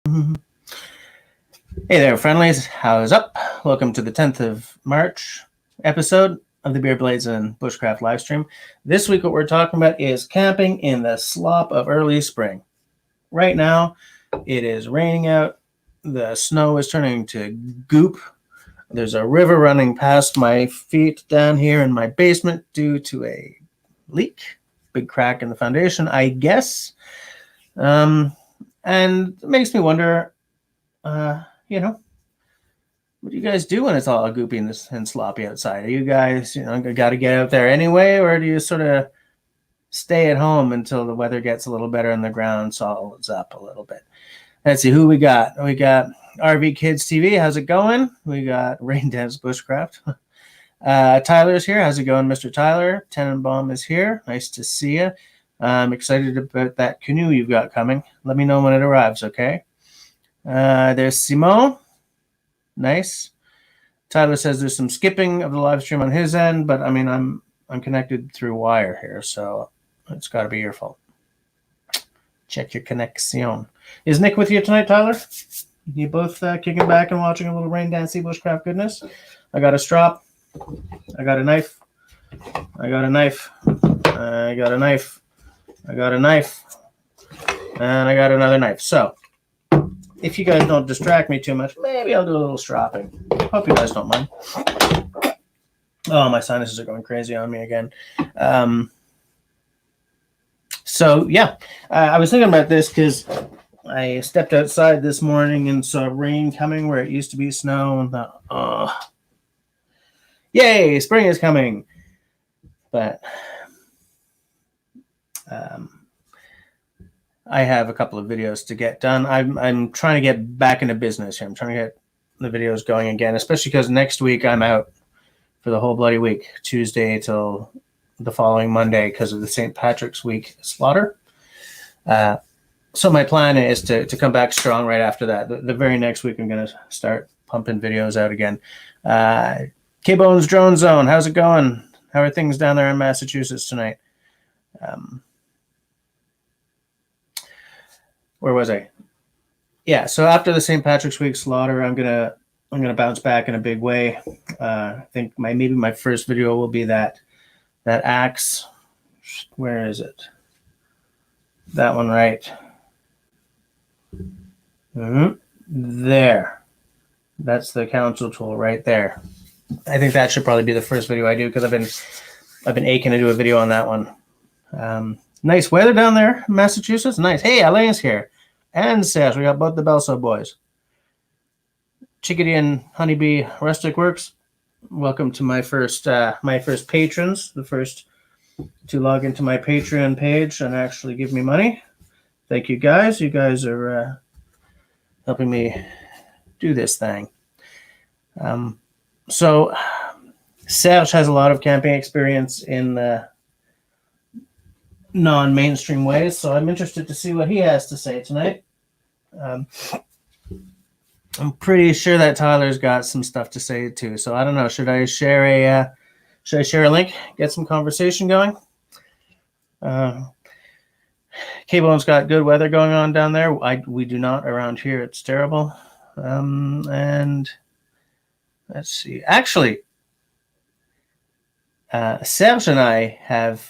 Hey there, friendlies. How's up? Welcome to the 10th of March episode of the Beer Blades and Bushcraft Livestream. This week, what we're talking about is camping in the slop of early spring. Right now, it is raining out. The snow is turning to goop. There's a river running past my feet down here in my basement due to a leak. Big crack in the foundation, I guess. And it makes me wonder, what do you guys do when it's all goopy and sloppy outside? Are you guys, got to get out there anyway, or do you sort of stay at home until the weather gets a little better and the ground solids up a little bit? Let's see who we got. We got RV Kids TV. How's it going? We got Rain Dance Bushcraft. Tyler's here. How's it going, Mr. Tyler? Tenenbaum is here. Nice to see you. I'm excited about that canoe you've got coming. Let me know when it arrives, okay? There's Simone. Nice. Tyler says there's some skipping of the live stream on his end, but I mean, I'm connected through wire here, so it's got to be your fault. Check your connection. Is Nick with you tonight, Tyler? You both kicking back and watching a little Rain Dancey Bushcraft goodness? I got a strop. I got a knife. I got a knife. I got a knife. I got a knife. And I got another knife. So, if you guys don't distract me too much, maybe I'll do a little stropping. Hope you guys don't mind. Oh, my sinuses are going crazy on me again. I was thinking about this because I stepped outside this morning and saw rain coming where it used to be snow, and thought, oh, yay, spring is coming. But I have a couple of videos to get done. I'm trying to get back into business here. I'm trying to get the videos going again, especially because next week I'm out for the whole bloody week, Tuesday till the following Monday because of the St. Patrick's Week slaughter. So my plan is to come back strong right after that. The very next week I'm going to start pumping videos out again. K-Bones Drone Zone, how's it going? How are things down there in Massachusetts tonight? Where was I? Yeah, so after the St. Patrick's Week slaughter, I'm gonna bounce back in a big way. I think maybe my first video will be that axe. Where is it? That one, right? There. That's the council tool right there. I think that should probably be the first video I do because I've been aching to do a video on that one. Nice weather down there in Massachusetts. Nice. Hey, Elaine's here. And Sash. We got both the Belso boys. Chickadee and Honeybee Rustic Works. Welcome to my first patrons. The first to log into my Patreon page and actually give me money. Thank you guys. You guys are helping me do this thing. So Serge has a lot of camping experience in non-mainstream ways, so I'm interested to see what he has to say tonight. I'm pretty sure that Tyler's got some stuff to say too, so I don't know. Should I share a link, get some conversation going? K-Bone's got good weather going on down there. We do not around here. It's terrible. And let's see. Actually, Serge and I have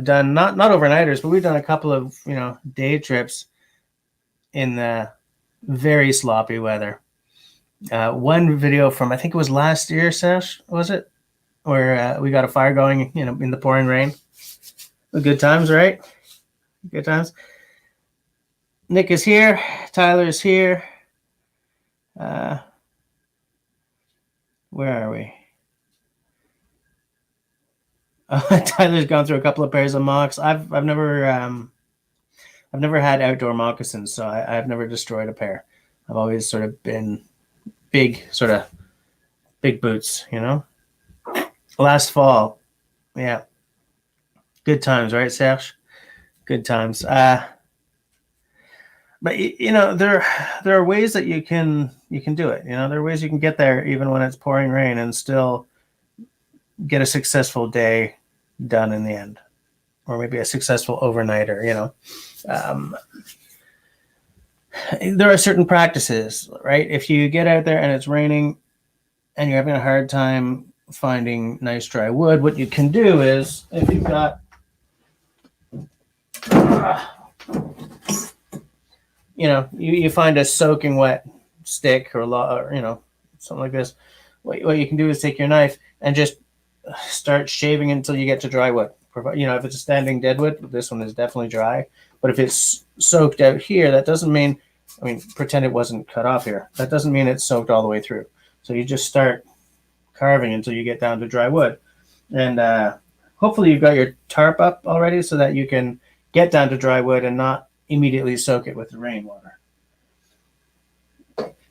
done not overnighters, but we've done a couple of day trips in the very sloppy weather. One video from I think it was last year, Sash, was it? Where we got a fire going, in the pouring rain. Good times, right? Good times. Nick is here. Tyler's here. Where are we? Tyler's gone through a couple of pairs of mocks. I've never had outdoor moccasins, so I've never destroyed a pair. I've always sort of been big boots, Last fall, yeah, good times, right, Serge? Good times. But there are ways that you can do it. There are ways you can get there even when it's pouring rain and still get a successful day done in the end, or maybe a successful overnighter. there are certain practices, right? If you get out there and it's raining and you're having a hard time finding nice dry wood, what you can do is, if you've got, you find a soaking wet stick or something like this. What you can do is take your knife and just start shaving until you get to dry wood. If it's a standing deadwood, this one is definitely dry. But if it's soaked out here, that doesn't mean, pretend it wasn't cut off here. That doesn't mean it's soaked all the way through. So you just start carving until you get down to dry wood. And hopefully you've got your tarp up already so that you can get down to dry wood and not immediately soak it with the rainwater.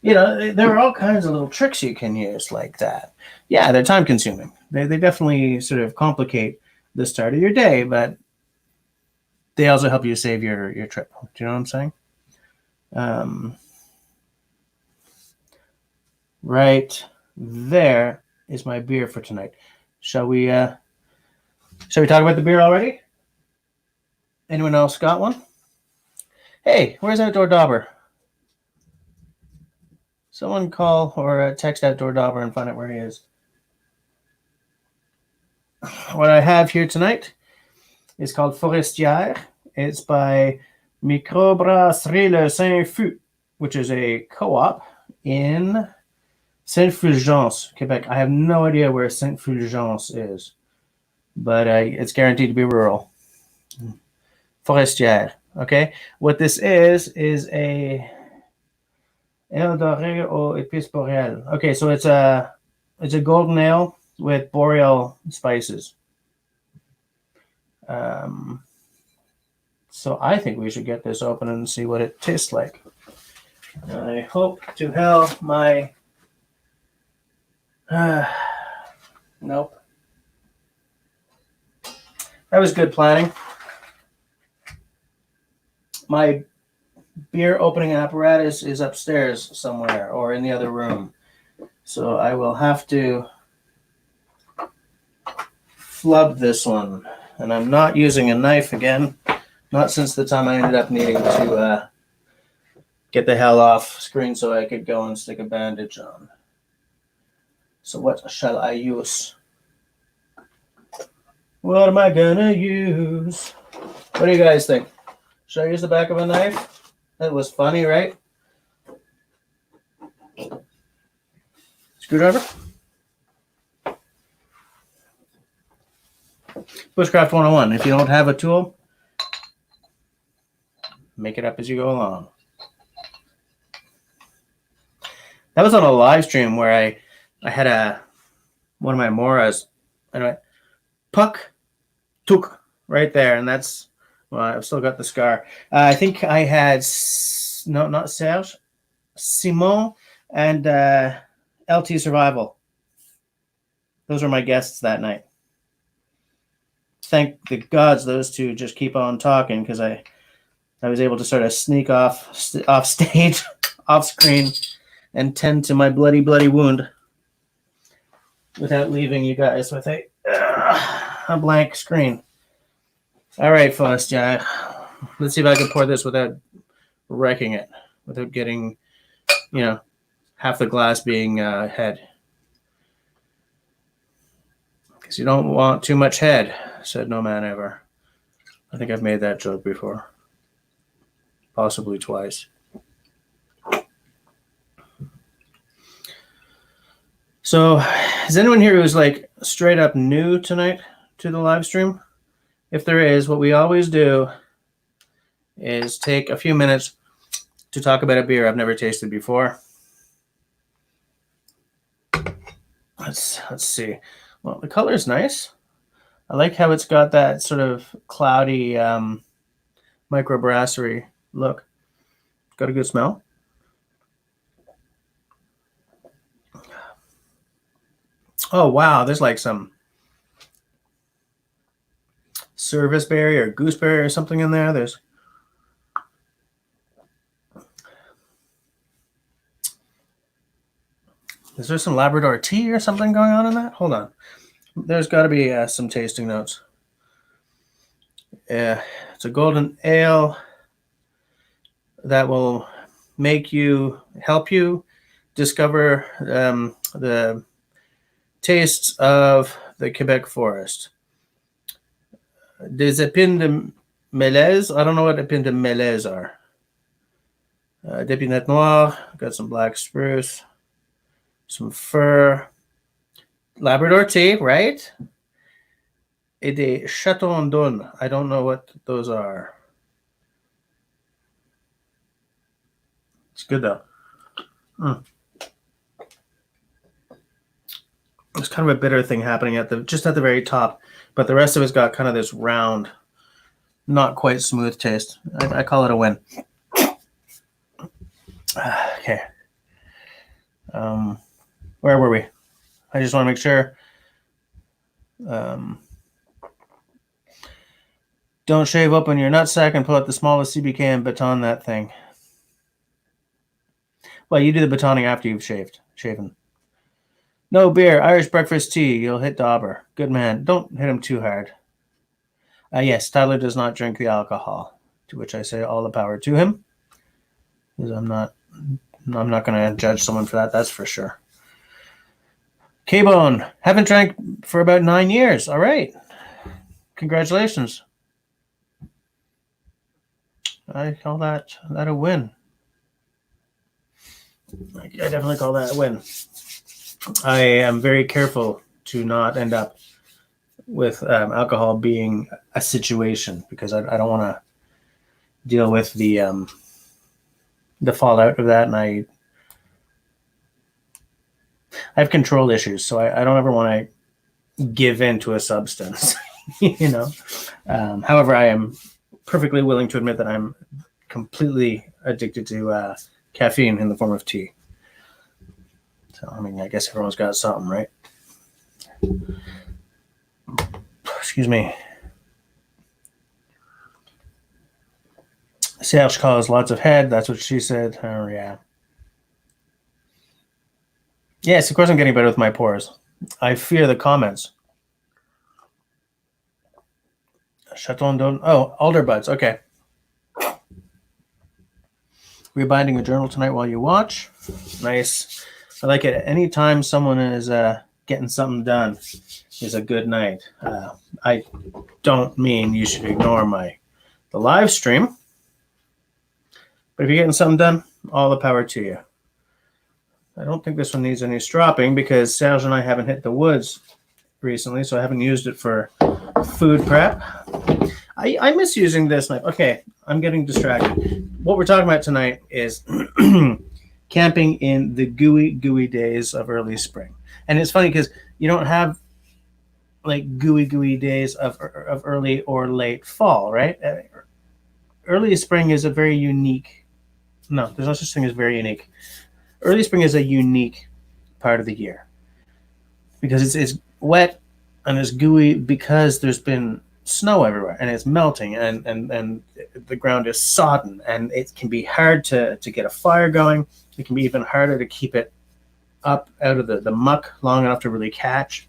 There are all kinds of little tricks you can use like that. Yeah, they're time consuming. They definitely sort of complicate the start of your day, but they also help you save your trip. Do you know what I'm saying? Right there is my beer for tonight. Shall we talk about the beer already? Anyone else got one? Hey, where's Outdoor Dauber? Someone call or text Outdoor Dauber and find out where he is. What I have here tonight is called Forestière. It's by Microbrasserie Le Saint-Fut, which is a co-op in Saint-Fulgence, Quebec. I have no idea where Saint-Fulgence is, but it's guaranteed to be rural. Forestière. Okay, what this is a ale doré aux épices boréales. Okay, so it's a golden ale with boreal spices. So I think we should get this open and see what it tastes like. I hope to hell my nope. That was good planning. My beer opening apparatus is upstairs somewhere or in the other room. So I will have to flub this one. And I'm not using a knife again. Not since the time I ended up needing to get the hell off screen so I could go and stick a bandage on. So what shall I use? What am I gonna use? What do you guys think? Should I use the back of a knife? That was funny, right? Screwdriver? Bushcraft 101. If you don't have a tool, make it up as you go along. That was on a live stream where I had one of my moras and I went, puck, tuk, right there. And that's, well, I've still got the scar. I think I had, no, not Serge, Simon and LT Survival. Those were my guests that night. Thank the gods those two just keep on talking because I was able to sort of sneak off stage, off screen, and tend to my bloody wound without leaving you guys with a blank screen. All right, folks, yeah. Let's see if I can pour this without wrecking it, without getting, half the glass being head. Because you don't want too much head, said no man ever. I think I've made that joke before. Possibly twice. So, is anyone here who's like straight up new tonight to the live stream? If there is, what we always do is take a few minutes to talk about a beer I've never tasted before. Let's see. Well, the color is nice. I like how it's got that sort of cloudy microbrasserie look. Got a good smell. Oh, wow. There's like some service berry or gooseberry or something in there. Is there some Labrador tea or something going on in that? Hold on. There's got to be some tasting notes. It's a golden ale that will help you discover the tastes of the Quebec forest. Des épines de mélèze. I don't know what épines de mélèze are. D'épinette noire. Got some black spruce. Some fir. Labrador tea, right? Et des chatons. I don't know what those are. It's good though. There's kind of a bitter thing happening just at the very top, but the rest of it's got kind of this round, not quite smooth taste. I call it a win. Okay. Where were we? I just want to make sure. Don't shave open your nutsack and pull out the smallest CBK and baton that thing. Well, you do the batoning after you've shaven. No beer, Irish breakfast tea. You'll hit Dauber. Good man. Don't hit him too hard. Yes, Tyler does not drink the alcohol, to which I say all the power to him. Because I'm not going to judge someone for that, that's for sure. K-Bone, haven't drank for about 9 years. All right. Congratulations. I call that a win. I definitely call that a win. I am very careful to not end up with alcohol being a situation, because I don't want to deal with the fallout of that, and I have control issues, so I don't ever want to give in to a substance, you know. However, I am perfectly willing to admit that I'm completely addicted to caffeine in the form of tea. So, I mean, I guess everyone's got something, right? Excuse me. Serge calls lots of head. That's what she said. Oh, yeah. Yes, of course I'm getting better with my pores. I fear the comments. Chaton d'Eau. Oh, alderbuds. Okay. We're binding a journal tonight while you watch. Nice. I like it. Anytime someone is getting something done is a good night. I don't mean you should ignore the live stream, but if you're getting something done, all the power to you. I don't think this one needs any stropping because Serge and I haven't hit the woods recently, so I haven't used it for food prep. I miss using this knife. Okay, I'm getting distracted. What we're talking about tonight is camping in the gooey days of early spring. And it's funny because you don't have like gooey days of early or late fall, right? Early spring is a very unique. No, there's no such thing as very unique. Early spring is a unique part of the year because it's wet and it's gooey because there's been snow everywhere and it's melting and the ground is sodden and it can be hard to get a fire going. It can be even harder to keep it up out of the muck long enough to really catch.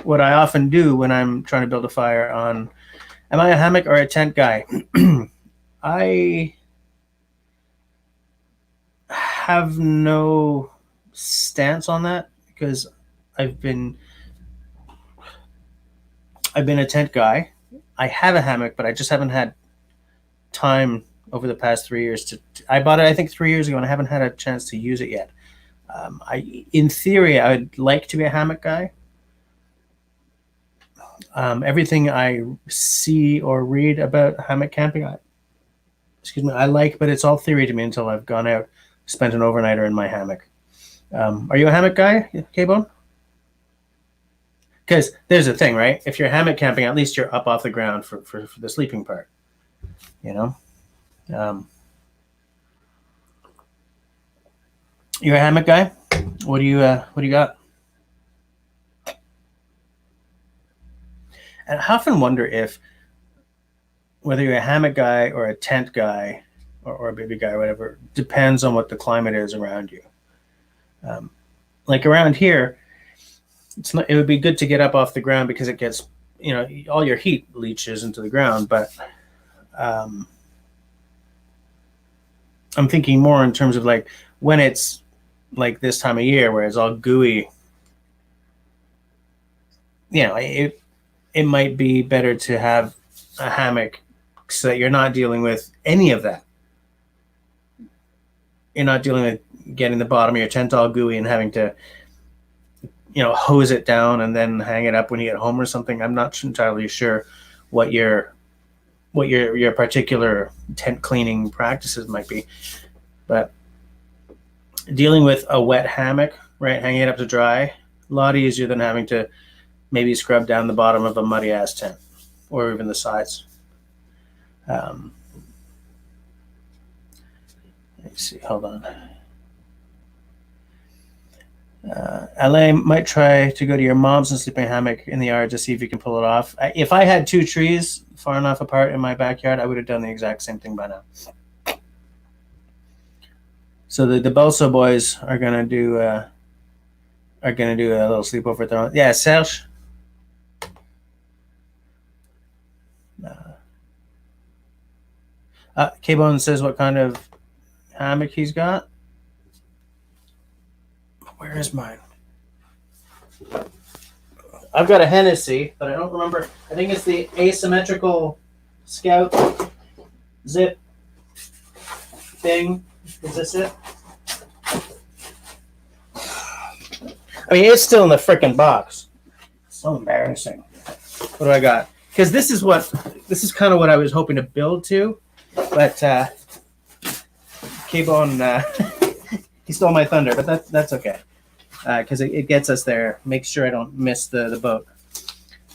What I often do when I'm trying to build a fire on, am I a hammock or a tent guy? I have no stance on that because I've been a tent guy. I have a hammock, but I just haven't had time over the past 3 years I bought it, I think 3 years ago, and I haven't had a chance to use it yet. In theory, I would like to be a hammock guy. Everything I see or read about hammock camping, I like, but it's all theory to me until I've gone out, spent an overnighter in my hammock. Are you a hammock guy, K-Bone? Because there's a thing, right? If you're hammock camping, at least you're up off the ground for the sleeping part, you know? You're a hammock guy? What do you got? And I often wonder if whether you're a hammock guy or a tent guy or a baby guy or whatever depends on what the climate is around you. Like around here, it would be good to get up off the ground because it gets all your heat leaches into the ground. But I'm thinking more in terms of like when it's like this time of year where it's all gooey. It might be better to have a hammock so that you're not dealing with any of that. You're not dealing with getting the bottom of your tent all gooey and having to, hose it down and then hang it up when you get home or something. I'm not entirely sure what your particular tent cleaning practices might be, but dealing with a wet hammock, right, hanging it up to dry, a lot easier than having to maybe scrub down the bottom of a muddy ass tent or even the sides. Let me see. Hold on. LA might try to go to your mom's and sleep in a hammock in the yard to see if you can pull it off. If I had 2 trees far enough apart in my backyard, I would have done the exact same thing by now. So the Belso boys are gonna do a little sleepover at their own. Yeah, Serge. K-Bone says what kind of hammock he's got. Where is mine? I've got a Hennessy, but I don't remember. I think it's the asymmetrical Scout zip thing. Is this it? I mean, it's still in the freaking box. So embarrassing. What do I got? Because this is kind of what I was hoping to build to, but K-Bone, he stole my thunder, but that's okay. Because it gets us there. Make sure I don't miss the boat.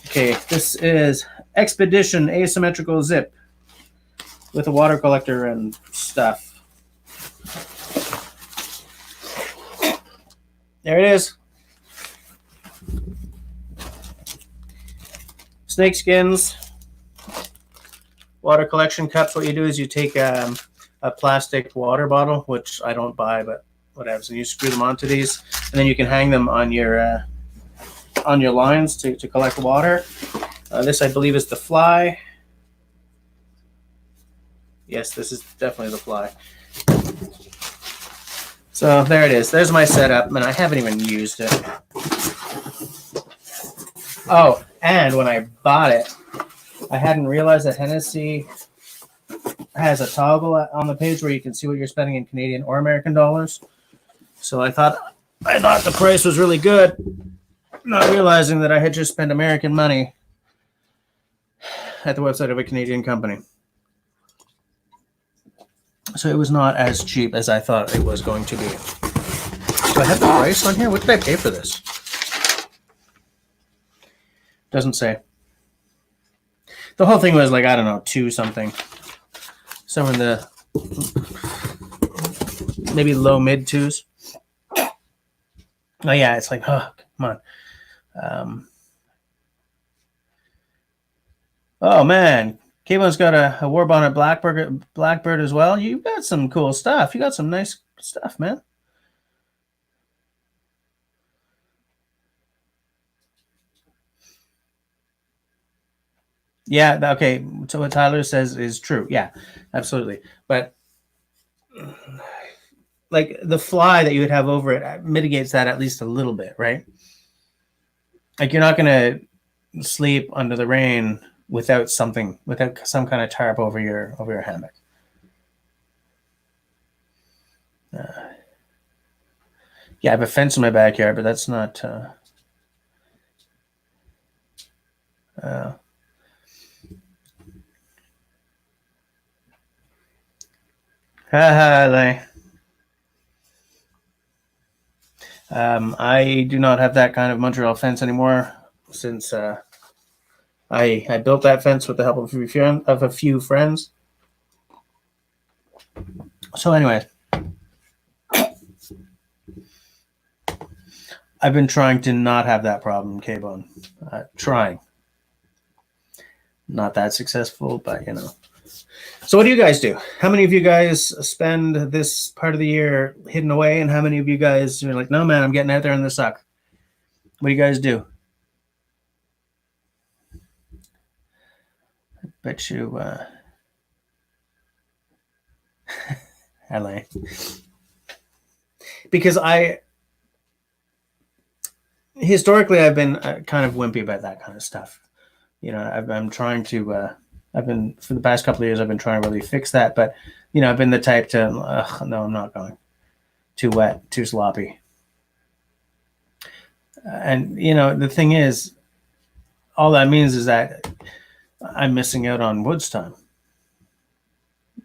Okay, this is Expedition Asymmetrical Zip with a water collector and stuff. There it is. Snake skins, water collection cups. What you do is you take a plastic water bottle, which I don't buy, but whatever. So you screw them onto these, and then you can hang them on your lines to collect water. This, I believe, is the fly. Yes, this is definitely the fly. So there it is. There's my setup, and I haven't even used it. Oh, and when I bought it, I hadn't realized that Hennessy has a toggle on the page where you can see what you're spending in Canadian or American dollars. So I thought the price was really good, not realizing that I had just spent American money at the website of a Canadian company. So it was not as cheap as I thought it was going to be. Do I have the price on here? What did I pay for this? Doesn't say. The whole thing was like, I don't know, 2 something. Somewhere in the maybe low mid 2s. Oh yeah, it's like, oh, come on. Oh man, K-Bone's got a War Bonnet Blackbird as well. You've got some cool stuff. You got some nice stuff, man. Yeah, okay. So what Tyler says is true. Yeah, absolutely. But like the fly that you would have over it mitigates that at least a little bit, right? Like you're not going to sleep under the rain without some kind of tarp over your hammock. Yeah, I have a fence in my backyard, but that's not. I do not have that kind of Montreal fence anymore since I built that fence with the help of a few friends. So anyway, I've been trying to not have that problem, K-Bone. Trying. Not that successful, but you know. So what do you guys do? How many of you guys spend this part of the year hidden away, and how many of you guys are like, no, man, I'm getting out there in the suck? What do you guys do? Bet you, LA. Because historically, I've been kind of wimpy about that kind of stuff. You know, I'm trying to, I've been, for the past couple of years, I've been trying to really fix that. But, you know, I've been the type to, no, I'm not going. Too wet, too sloppy. And, you know, the thing is, all that means is that I'm missing out on woods time.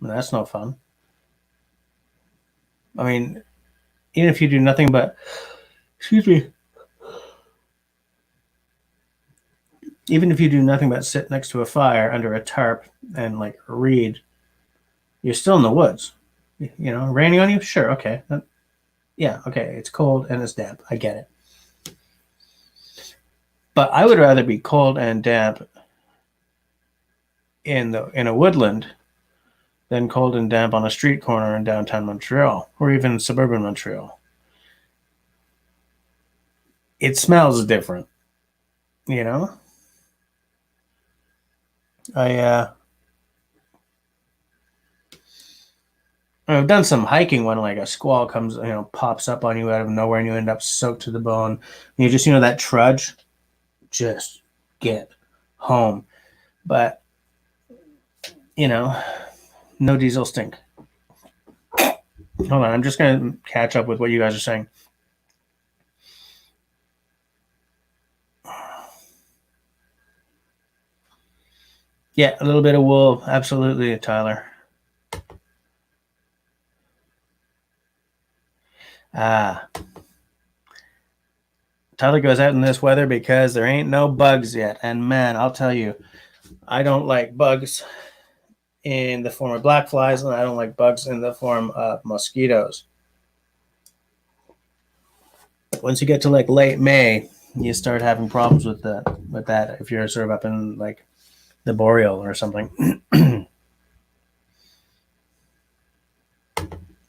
And that's no fun. I mean, even if you do nothing but, excuse me, even if you do nothing but sit next to a fire under a tarp and like read, you're still in the woods. You know, raining on you? Sure, okay. Yeah, okay. It's cold and it's damp. I get it. But I would rather be cold and damp in a woodland than cold and damp on a street corner in downtown Montreal or even suburban Montreal. It smells different, you know? I've done some hiking when like a squall comes, you know, pops up on you out of nowhere and you end up soaked to the bone. And you just, you know, that trudge, just get home. But, you know, no diesel stink. Hold on, I'm just going to catch up with what you guys are saying. Yeah, a little bit of wool. Absolutely, Tyler. Tyler goes out in this weather because there ain't no bugs yet. And man, I'll tell you, I don't like bugs in the form of black flies, and I don't like bugs in the form of mosquitoes. Once you get to like late May, you start having problems with that if you're sort of up in like the boreal or something.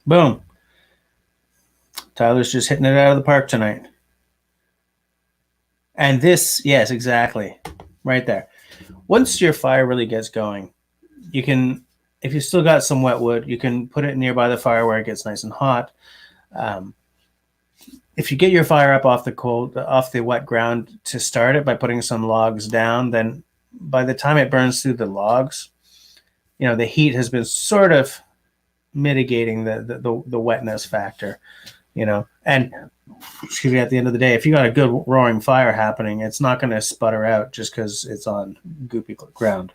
Boom. Tyler's just hitting it out of the park tonight. And this, yes, exactly. Right there. Once your fire really gets going, you can, if you still got some wet wood, you can put it nearby the fire where it gets nice and hot. If you get your fire up off the wet ground to start it by putting some logs down, then by the time it burns through the logs, you know, the heat has been sort of mitigating the wetness factor, you know. And excuse me, at the end of the day, if you got a good roaring fire happening, it's not going to sputter out just because it's on goopy ground.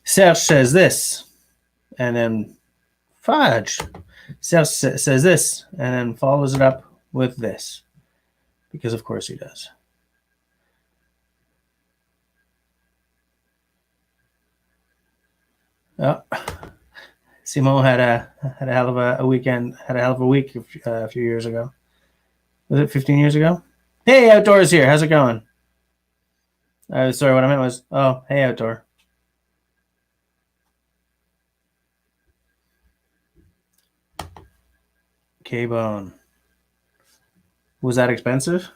Serge says this, and then fudge. Serge says this, and then follows it up with this, because of course he does. Oh, Simon had a hell of a weekend, had a hell of a week a few years ago. Was it 15 years ago? Hey, Outdoors here. How's it going? Sorry, what I meant was, oh, hey, Outdoor. K-Bone. Was that expensive?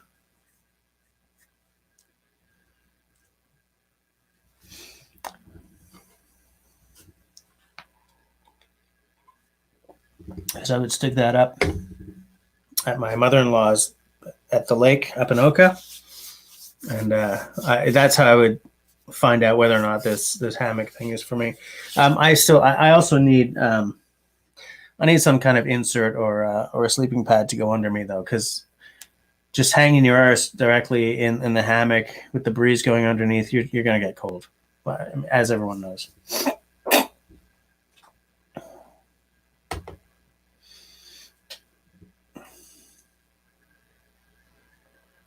So I would stick that up at my mother-in-law's at the lake up in Oka, and that's how I would find out whether or not this hammock thing is for me. I also need I need some kind of insert or a sleeping pad to go under me though, because just hanging your arse directly in the hammock with the breeze going underneath, you're gonna get cold, as everyone knows.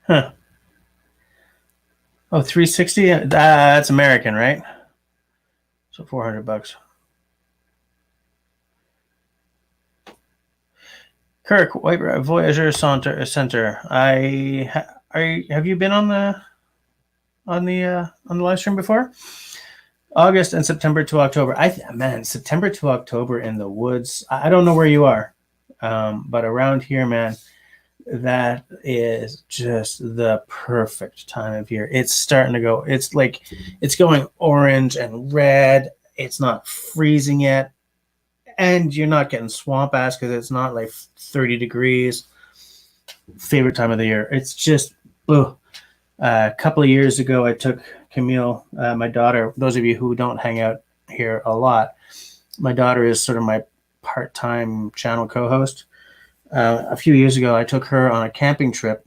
Huh. Oh, 360? That's American, right? So $400. Kirk, White Voyager Center. Have you been on the live stream before? August and September to October. September to October in the woods. I don't know where you are, but around here, man, that is just the perfect time of year. It's starting to go, it's like, it's going orange and red. It's not freezing yet. And you're not getting swamp ass because it's not like 30 degrees. Favorite time of the year. It's just, oh. A couple of years ago, I took Camille, my daughter. Those of you who don't hang out here a lot, my daughter is sort of my part-time channel co-host. A few years ago, I took her on a camping trip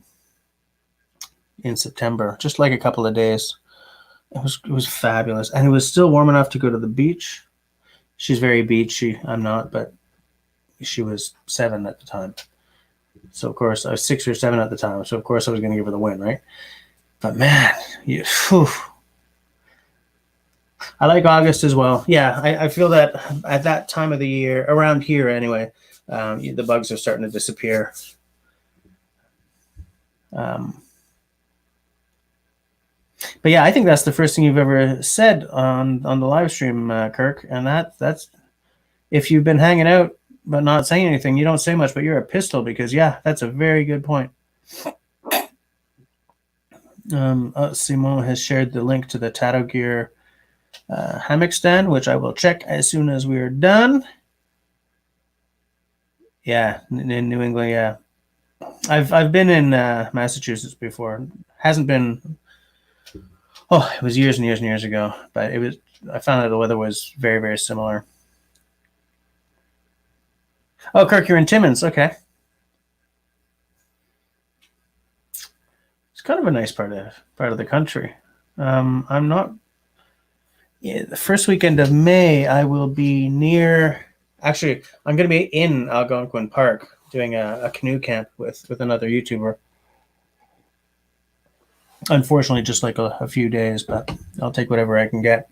in September, just like a couple of days. It was fabulous, and it was still warm enough to go to the beach. She's very beachy. I'm not, but she was 7 at the time. So of course I was 6 or 7 at the time. So of course I was going to give her the win, right? But man, I like August as well. Yeah, I feel that at that time of the year, around here anyway, the bugs are starting to disappear. But yeah, I think that's the first thing you've ever said on the live stream, Kirk. And that's if you've been hanging out but not saying anything, you don't say much, but you're a pistol because yeah, that's a very good point. Simon has shared the link to the Tato Gear hammock stand, which I will check as soon as we are done. Yeah, in New England, yeah. I've been in Massachusetts before. Hasn't been. Oh, it was years and years and years ago, but it was. I found that the weather was very, very similar. Oh, Kirk, you're in Timmins. Okay, it's kind of a nice part of the country. I'm not. Yeah, the first weekend of May, I will be near. Actually, I'm going to be in Algonquin Park doing a canoe camp with another YouTuber. Unfortunately, just like a few days, but I'll take whatever I can get.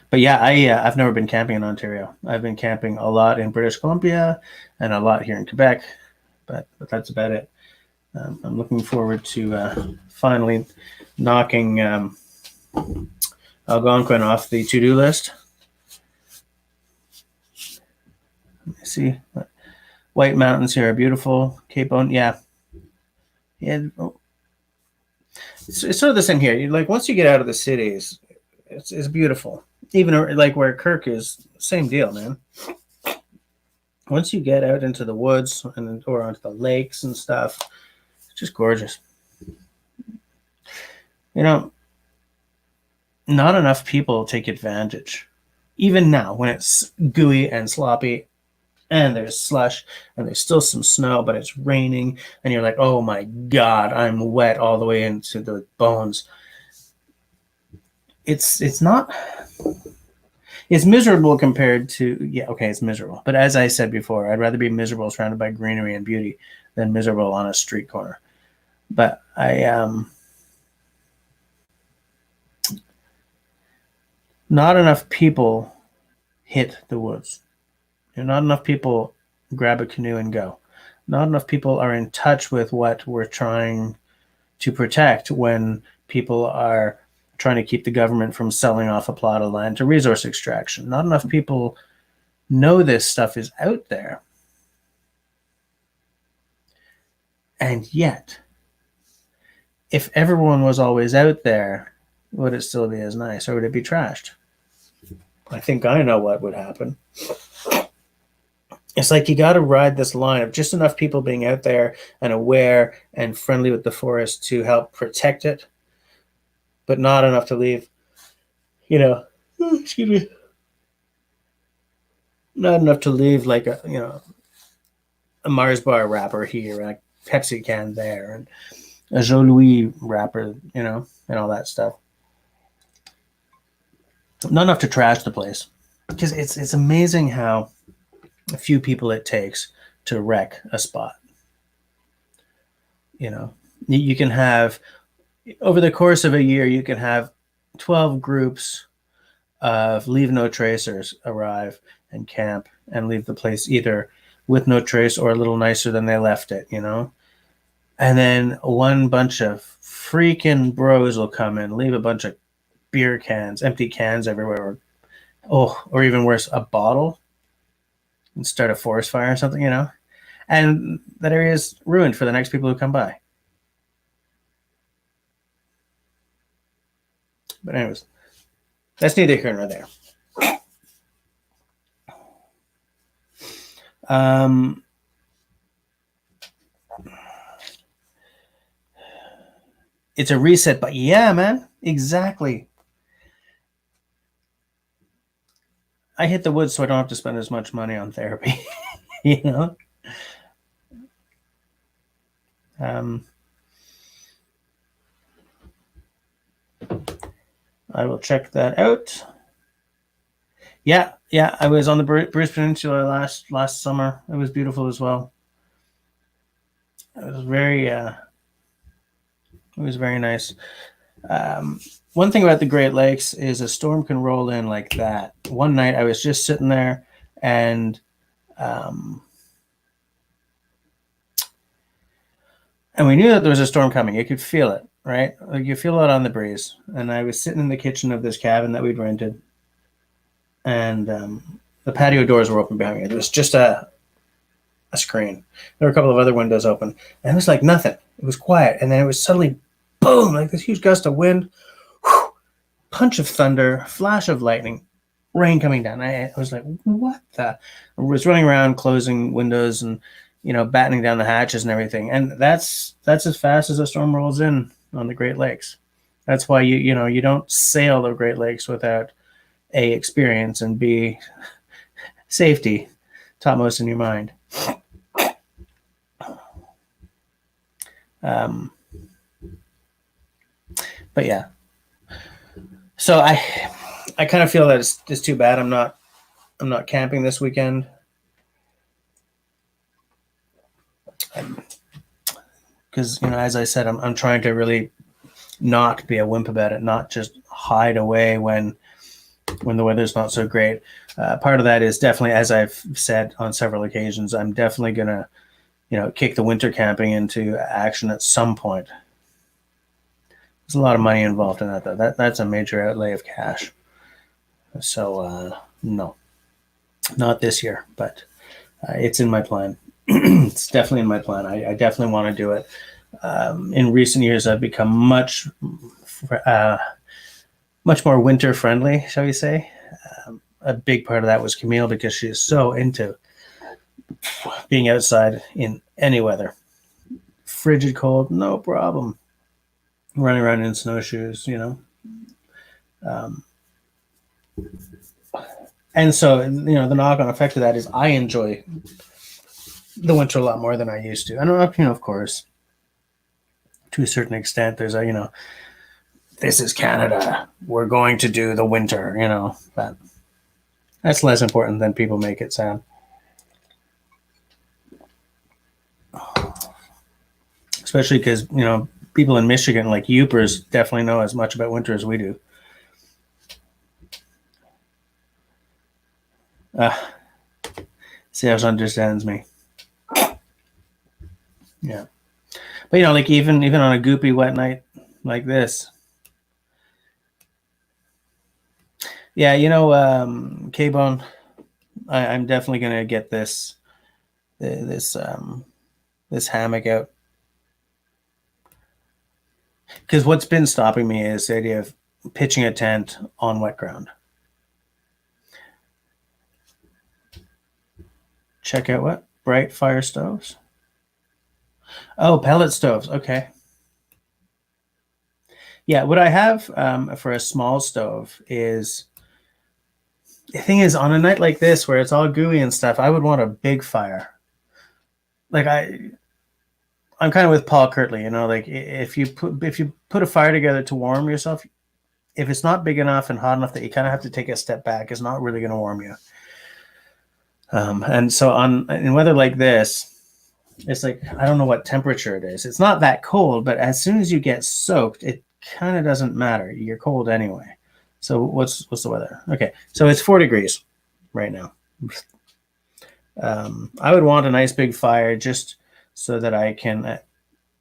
But yeah, I've never been camping in Ontario. I've been camping a lot in British Columbia and a lot here in Quebec, but that's about it. I'm looking forward to finally knocking Algonquin off the to-do list. Let me see. White Mountains here are beautiful. Cape Owen, yeah. It's sort of the same here. Like once you get out of the cities, it's beautiful. Even like where Kirk is, same deal, man. Once you get out into the woods or onto the lakes and stuff, it's just gorgeous. You know, not enough people take advantage. Even now, when it's gooey and sloppy, and there's slush, and there's still some snow, but it's raining, and you're like, oh my God, I'm wet all the way into the bones. It's not. It's miserable compared to, yeah, okay, it's miserable. But as I said before, I'd rather be miserable surrounded by greenery and beauty than miserable on a street corner. But not enough people hit the woods. Not enough people grab a canoe and go. Not enough people are in touch with what we're trying to protect when people are trying to keep the government from selling off a plot of land to resource extraction. Not enough people know this stuff is out there. And yet, if everyone was always out there, would it still be as nice or would it be trashed? I think I know what would happen. It's like you got to ride this line of just enough people being out there and aware and friendly with the forest to help protect it, but not enough to leave, excuse me, not enough to leave like a Mars bar wrapper here, and a Pepsi can there, and a Joe Louis wrapper, and all that stuff. Not enough to trash the place, because it's amazing how few people it takes to wreck a spot. You can have, over the course of a year, you can have 12 groups of leave no tracers arrive and camp and leave the place either with no trace or a little nicer than they left it, And then one bunch of freaking bros will come in, leave a bunch of beer cans, empty cans everywhere, or even worse, a bottle and start a forest fire or something, you know, and that area is ruined for the next people who come by. But anyways, that's neither here nor there. It's a reset, but yeah, man, exactly. I hit the woods so I don't have to spend as much money on therapy, you know? I will check that out. Yeah, I was on the Bruce Peninsula last summer. It was beautiful as well. It was very nice. One thing about the Great Lakes is a storm can roll in like that. One night I was just sitting there, and we knew that there was a storm coming. You could feel it, right? Like you feel it on the breeze. And I was sitting in the kitchen of this cabin that we'd rented, and the patio doors were open behind me. There was just a screen. There were a couple of other windows open, and it was like nothing. It was quiet, and then it was suddenly boom, like this huge gust of wind, whew, punch of thunder, flash of lightning, rain coming down. I was like, what the? I was running around closing windows and, you know, battening down the hatches and everything. And that's as fast as a storm rolls in on the Great Lakes. That's why you don't sail the Great Lakes without A, experience, and B, safety topmost in your mind. But yeah, so I kind of feel that it's too bad I'm not camping this weekend, because, you know, as I said, I'm trying to really not be a wimp about it, not just hide away when the weather's not so great. Part of that is definitely, as I've said on several occasions, I'm definitely gonna, you know, kick the winter camping into action at some point. There's a lot of money involved in that, though. That's a major outlay of cash. So no, not this year, but it's in my plan. It's definitely in my plan. I definitely want to do it. In recent years, I've become much more winter friendly, shall we say. A big part of that was Camille, because she is so into being outside in any weather. Frigid cold, no problem. Running around in snowshoes, you know. And so, you know, the knock-on effect of that is I enjoy the winter a lot more than I used to. I don't know, you know, of course, to a certain extent, there's a, you know, this is Canada, we're going to do the winter, you know, but that's less important than people make it sound. Especially because, you know, people in Michigan, like Yoopers, definitely know as much about winter as we do. Sales understands me. Yeah. But, you know, like even on a goopy wet night like this. Yeah, you know, K-Bone, I'm definitely going to get this hammock out. Because what's been stopping me is the idea of pitching a tent on wet ground. Check out what? Bright fire stoves. Oh, pellet stoves. Okay. Yeah, what I have for a small stove is, the thing is, on a night like this where it's all gooey and stuff, I would want a big fire. Like I'm kind of with Paul Kirtley, you know, like if you put a fire together to warm yourself, if it's not big enough and hot enough that you kind of have to take a step back, it's not really going to warm you. And so in weather like this, it's like, I don't know what temperature it is. It's not that cold, but as soon as you get soaked, it kind of doesn't matter. You're cold anyway. So what's the weather? Okay, so it's 4 degrees right now. I would want a nice big fire just so that I can.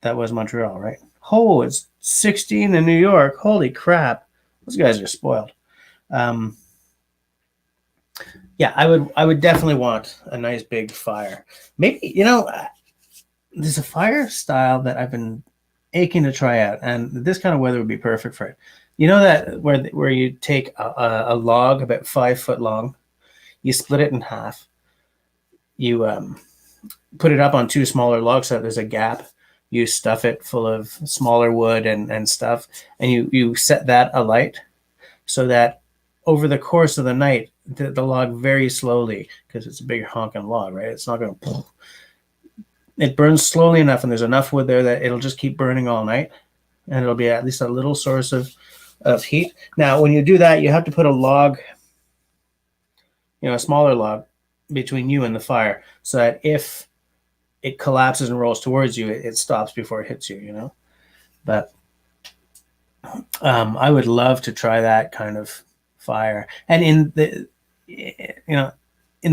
That was Montreal, right? Oh, it's 16 in New York. Holy crap! Those guys are spoiled. Yeah, I would definitely want a nice big fire. Maybe, there's a fire style that I've been aching to try out, and this kind of weather would be perfect for it. You know that where you take a log about 5 foot long, you split it in half, you put it up on two smaller logs so that there's a gap. You stuff it full of smaller wood and stuff, and you set that alight so that over the course of the night, the log very slowly, because it's a big honking log, right? It's not going to. It burns slowly enough, and there's enough wood there that it'll just keep burning all night, and it'll be at least a little source of heat. Now, when you do that, you have to put a log, a smaller log, between you and the fire, so that if it collapses and rolls towards you, it stops before it hits you. But I would love to try that kind of fire. And in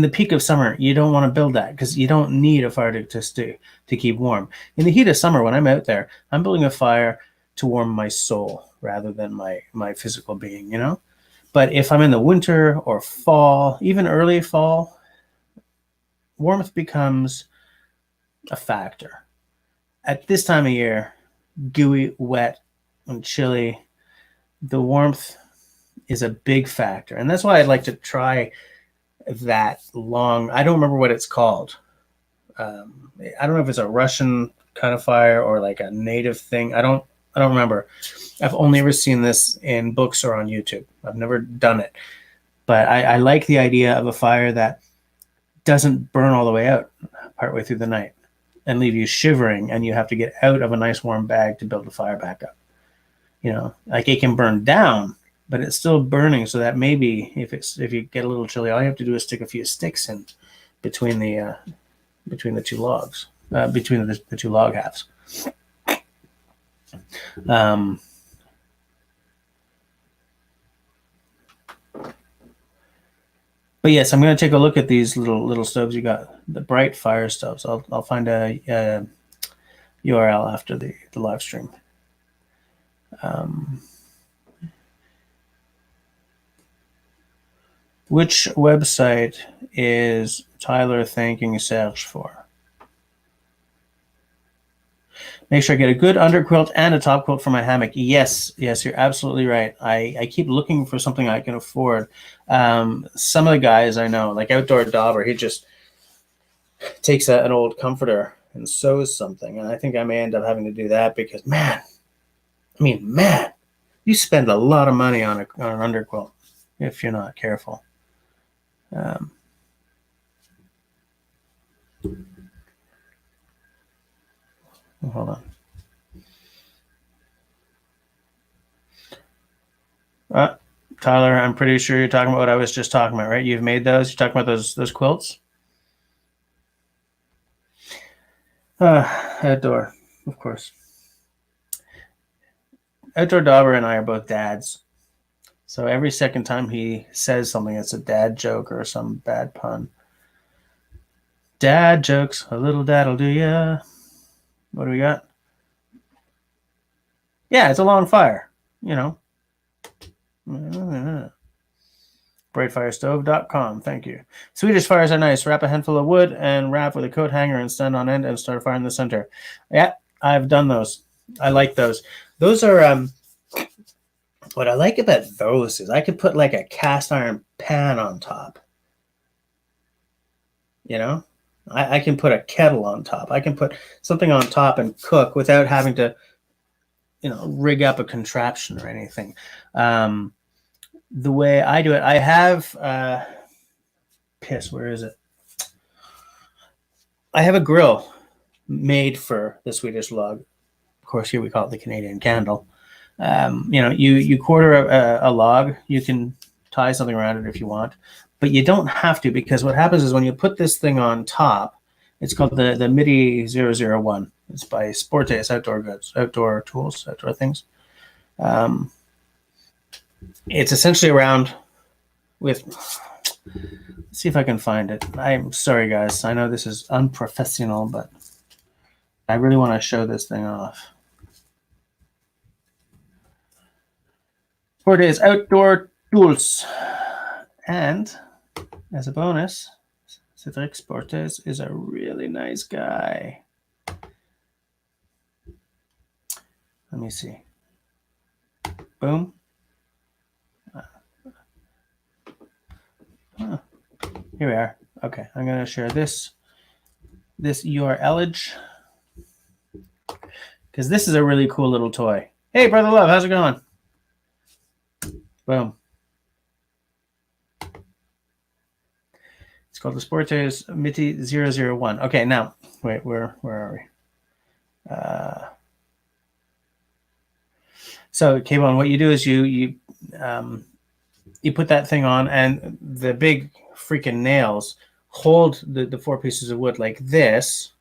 the peak of summer, you don't want to build that because you don't need a fire to keep warm. In the heat of summer, when I'm out there, I'm building a fire to warm my soul rather than my physical being. But if I'm in the winter or fall, even early fall, warmth becomes a factor. At this time of year, gooey, wet, and chilly, the warmth is a big factor. And that's why I'd like to try that long. I don't remember what it's called. I don't know if it's a Russian kind of fire or like a native thing. I don't remember. I've only ever seen this in books or on YouTube. I've never done it. But I like the idea of a fire that doesn't burn all the way out partway through the night and leave you shivering, and you have to get out of a nice warm bag to build the fire back up. Like it can burn down, but it's still burning, so that maybe if you get a little chilly, all you have to do is stick a few sticks in between the two logs, between the two log halves. But yes, I'm going to take a look at these little stoves you got, the bright fire stoves. I'll find a URL after the live stream. Which website is Tyler thanking Serge for? Make sure I get a good underquilt and a top quilt for my hammock. Yes, you're absolutely right. I keep looking for something I can afford. Some of the guys I know, like Outdoor Dauber, he just takes an old comforter and sews something. And I think I may end up having to do that because, man, you spend a lot of money on an underquilt if you're not careful. Hold on. Tyler, I'm pretty sure you're talking about what I was just talking about, right? You've made those. You're talking about those quilts? Outdoor, of course. Outdoor Dauber and I are both dads. So every second time he says something, it's a dad joke or some bad pun. Dad jokes, a little dad'll do ya. What do we got? Yeah, it's a long fire, Brightfirestove.com. Thank you. Swedish fires are nice. Wrap a handful of wood and wrap with a coat hanger and stand on end and start a fire in the center. Yeah, I've done those. I like those. Those are what I like about those is I could put like a cast iron pan on top. I can put a kettle on top. I can put something on top and cook without having to, rig up a contraption or anything. The way I do it, I have where is it? I have a grill made for the Swedish log. Of course, here we call it the Canadian candle. You quarter a log. You can tie something around it if you want, but you don't have to, because what happens is when you put this thing on top, it's called the MIDI 001. It's by Sportes Outdoor Goods, outdoor tools, outdoor things. It's essentially around with, let's see if I can find it. I'm sorry, guys. I know this is unprofessional, but I really want to show this thing off. Sportes Outdoor Tools. And as a bonus, Cedric Sportes is a really nice guy. Let me see. Boom. Here we are. Okay, I'm going to share this URL-age because this is a really cool little toy. Hey, Brother Love, how's it going? Boom. It's called the Sportes Mitty 001. Okay, now, wait, where are we? So, K-Bone, what you do is you put that thing on, and the big freaking nails hold the 4 pieces of wood like this,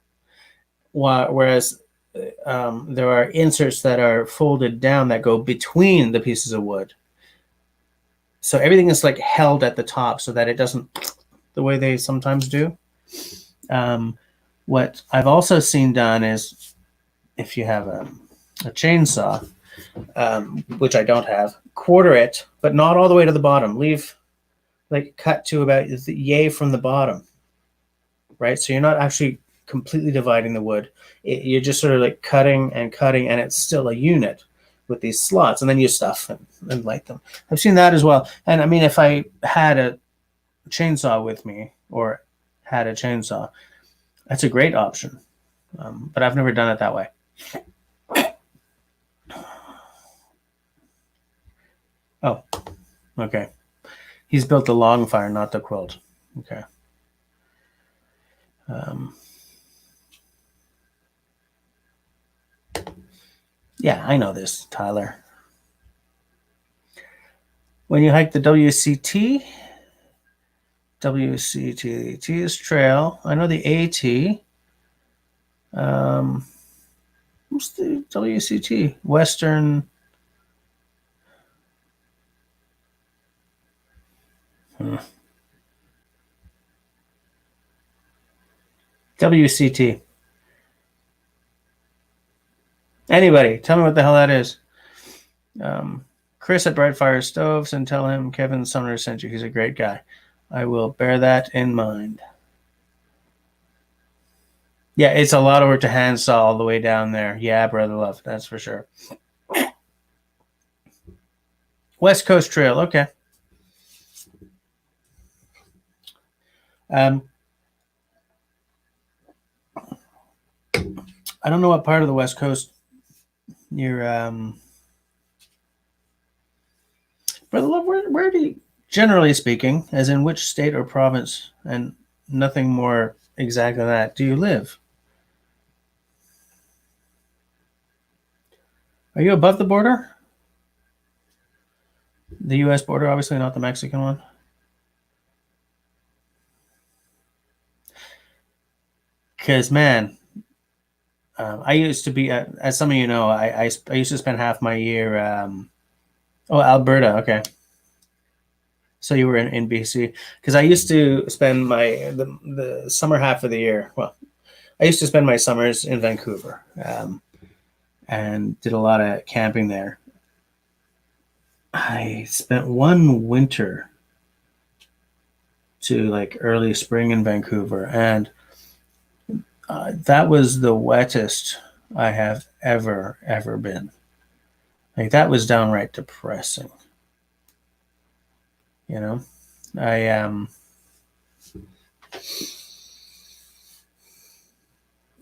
whereas there are inserts that are folded down that go between the pieces of wood. So everything is like held at the top so that it doesn't, the way they sometimes do. What I've also seen done is, if you have a chainsaw, which I don't have, quarter it, but not all the way to the bottom. Leave, like, cut to about the yay from the bottom, right? So you're not actually completely dividing the wood. You're just sort of like cutting, and it's still a unit with these slots, and then you stuff and light them. I've seen that as well. And I mean, if I had a chainsaw with me, or had a chainsaw, that's a great option. But I've never done it that way. Oh, okay. He's built the log fire, not the quilt. Okay. Yeah, I know this, Tyler. When you hike the WCT is trail. I know the AT. What's the WCT? Western. WCT. Anybody, tell me what the hell that is. Chris at Brightfire Stoves, and tell him Kevin Sumner sent you. He's a great guy. I will bear that in mind. Yeah, it's a lot of work to handsaw all the way down there. Yeah, Brother Love, that's for sure. West Coast Trail, okay. I don't know what part of the West Coast you're... Brother Love, where do you, generally speaking, as in which state or province, and nothing more exact than that, do you live? Are you above the border? The U.S. border, obviously, not the Mexican one. Because, man, I used to be, as some of you know, I used to spend half my year... oh, Alberta, okay. So you were in BC. Because I used to spend the summer half of the year, well, I used to spend my summers in Vancouver, and did a lot of camping there. I spent one winter to like early spring in Vancouver, and that was the wettest I have ever been. Like, that was downright depressing. You know,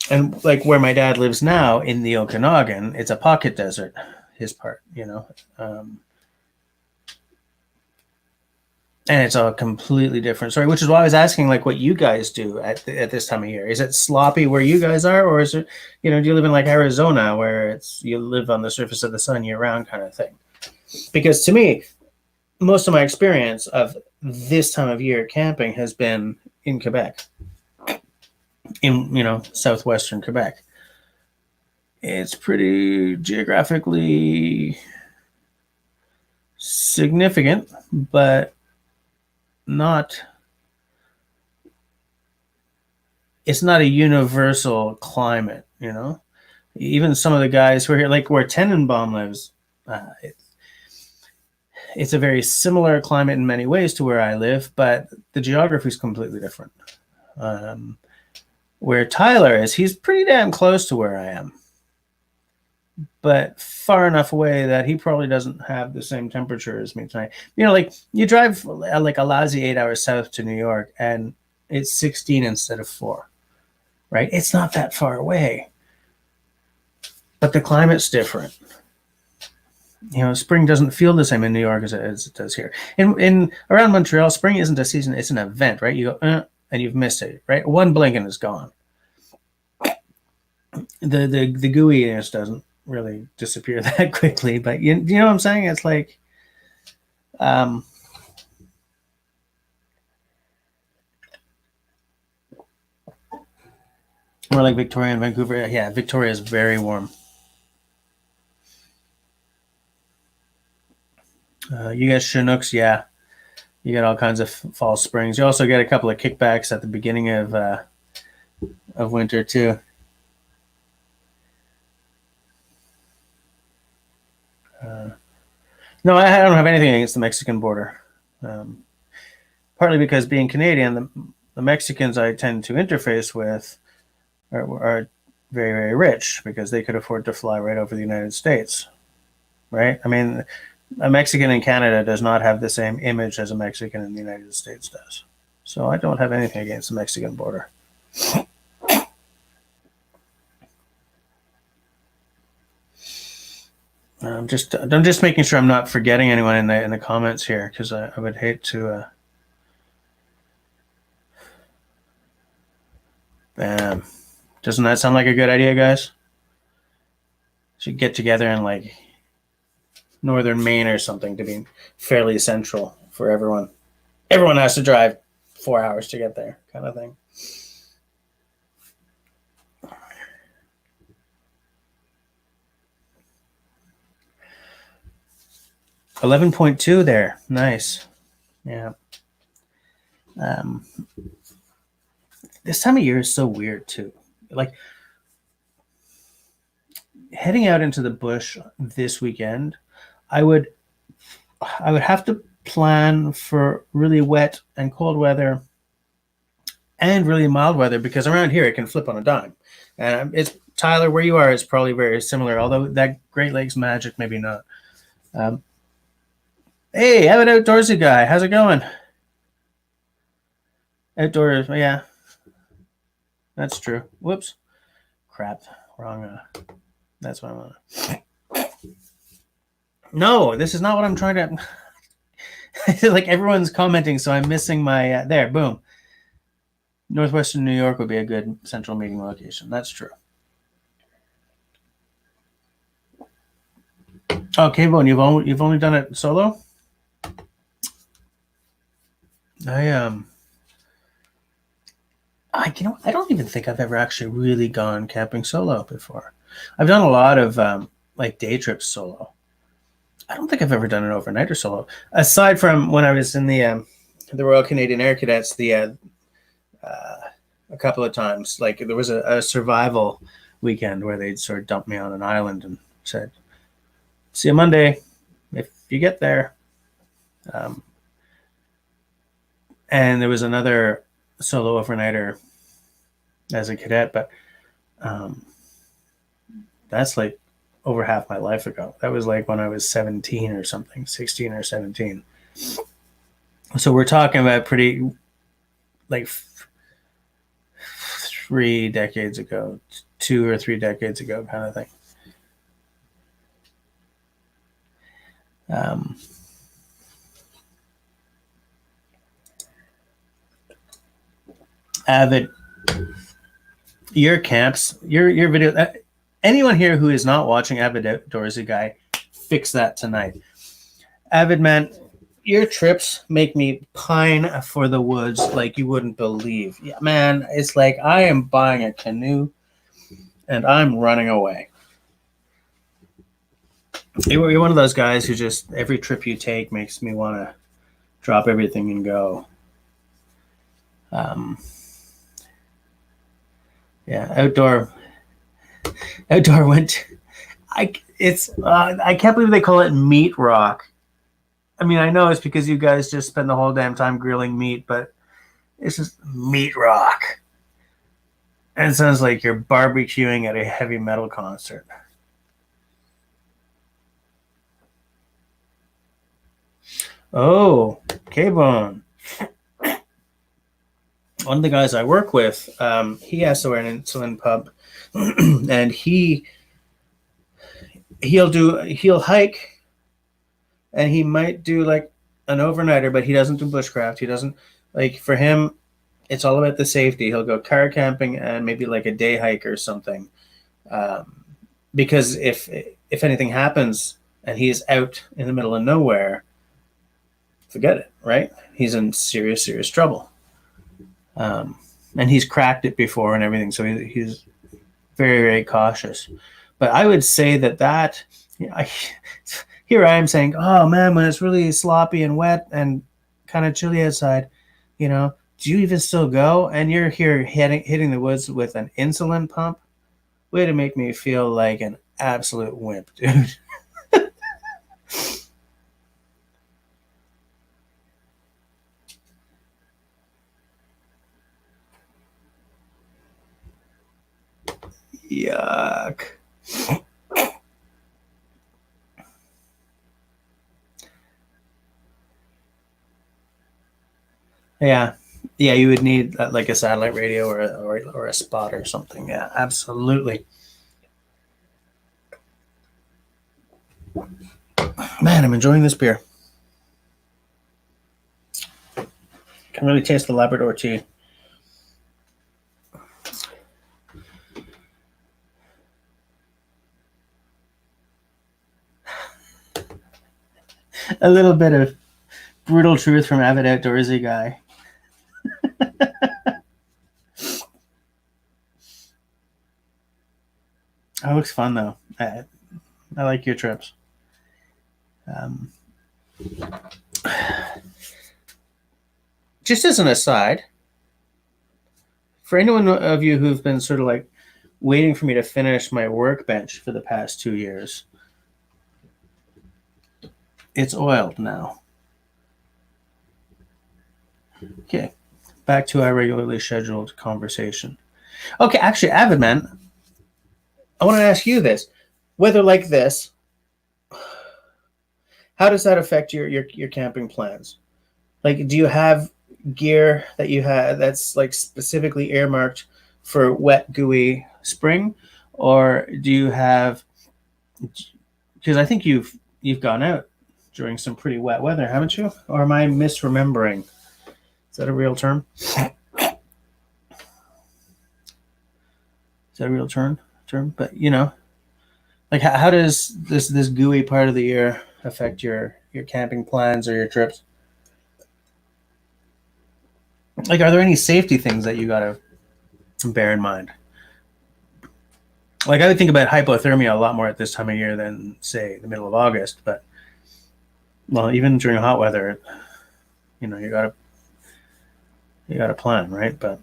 and like where my dad lives now in the Okanagan, it's a pocket desert, his part, you know. And it's a completely different story, which is why I was asking, like, what you guys do at this time of year. Is it sloppy where you guys are, or is it, you know, do you live in like Arizona where it's, you live on the surface of the sun year round kind of thing? Because to me, most of my experience of this time of year camping has been in Quebec, in, you know, southwestern Quebec. It's pretty geographically significant, but it's not a universal climate, you know. Even some of the guys who are here, like where Tenenbaum lives, it's a very similar climate in many ways to where I live, but the geography is completely different. Where Tyler is, he's pretty damn close to where I am, but far enough away that he probably doesn't have the same temperature as me tonight. You know, like you drive like a lousy 8 hours south to New York and it's 16 instead of 4, right? It's not that far away, but the climate's different. You know, spring doesn't feel the same in New York as it does here. In around Montreal, spring isn't a season; it's an event, right? You go and you've missed it, right? One blink and it's gone. The gooiness doesn't really disappear that quickly, but you know what I'm saying? It's like, more like Victoria and Vancouver. Yeah, Victoria is very warm. You get Chinooks, yeah. You get all kinds of fall springs. You also get a couple of kickbacks at the beginning of winter too. No, I don't have anything against the Mexican border. Partly because being Canadian, the Mexicans I tend to interface with are very, very rich because they could afford to fly right over the United States, right? I mean, a Mexican in Canada does not have the same image as a Mexican in the United States does. So I don't have anything against the Mexican border. I'm just making sure I'm not forgetting anyone in the comments here because I would hate to. Doesn't that sound like a good idea, guys? Should get together in like northern Maine or something to be fairly central for everyone. Everyone has to drive 4 hours to get there, kind of thing. $11.2 there. Nice. Yeah. This time of year is so weird too. Like heading out into the bush this weekend, I would have to plan for really wet and cold weather and really mild weather because around here it can flip on a dime. And it's Tyler, where you are, is probably very similar, although that Great Lakes magic, maybe not. Hey, have an outdoorsy guy. How's it going? Outdoors, yeah. That's true. Whoops. Crap. Wrong. That's what I want. No, this is not what I'm trying to. Like everyone's commenting, so I'm missing my. There, boom. Northwestern New York would be a good central meeting location. That's true. Okay, Bone, you've only done it solo? I don't even think I've ever actually really gone camping solo before. I've done a lot of like day trips solo. I don't think I've ever done an overnighter solo, aside from when I was in the Royal Canadian Air Cadets. A couple of times, like there was a survival weekend where they'd sort of dump me on an island and said, "See you Monday if you get there." And there was another solo overnighter as a cadet, but that's like over half my life ago. That was like when I was 17 or something, 16 or 17. So we're talking about pretty like 3 decades ago, 2 or 3 decades ago kind of thing. Avid, your camps, your video. Anyone here who is not watching Avid Outdoorsy Guy, fix that tonight. Avid man, your trips make me pine for the woods like you wouldn't believe. Yeah, man, it's like I am buying a canoe and I'm running away. You're one of those guys who just every trip you take makes me want to drop everything and go. Yeah, outdoor went. I can't believe they call it meat rock. I mean, I know it's because you guys just spend the whole damn time grilling meat, but it's just meat rock. And it sounds like you're barbecuing at a heavy metal concert. Oh, K-Bone. One of the guys I work with, he has to wear an insulin pump, and he'll hike, and he might do like an overnighter, but he doesn't do bushcraft. He doesn't, like, for him, it's all about the safety. He'll go car camping and maybe like a day hike or something, because if anything happens and he's out in the middle of nowhere, forget it, right? He's in serious trouble. And he's cracked it before and everything, so he's very cautious. But I would say that here I am saying, oh man, when it's really sloppy and wet and kind of chilly outside, do you even still go? And you're here hitting the woods with an insulin pump? Way to make me feel like an absolute wimp, dude. Yuck. Yeah, you would need like a satellite radio or a spot or something. Yeah, absolutely. Man, I'm enjoying this beer. Can really taste the Labrador tea. A little bit of brutal truth from avid outdoorsy guy. That looks fun though. I like your trips. Just as an aside, for anyone of you who've been sort of like waiting for me to finish my workbench for the past 2 years, it's oiled now. Okay, back to our regularly scheduled conversation. Okay, actually, Avid Man, I want to ask you this. Weather like this, how does that affect your camping plans? Like, do you have gear that you have that's like specifically earmarked for wet, gooey spring, or do you have? Because I think you've gone out during some pretty wet weather, haven't you? Or am I misremembering? Is that a real term? Is that a real term? But like how does this gooey part of the year affect your camping plans or your trips? Like, are there any safety things that you got to bear in mind? Like, I would think about hypothermia a lot more at this time of year than, say, the middle of August. But, well, even during hot weather, you gotta plan, right? But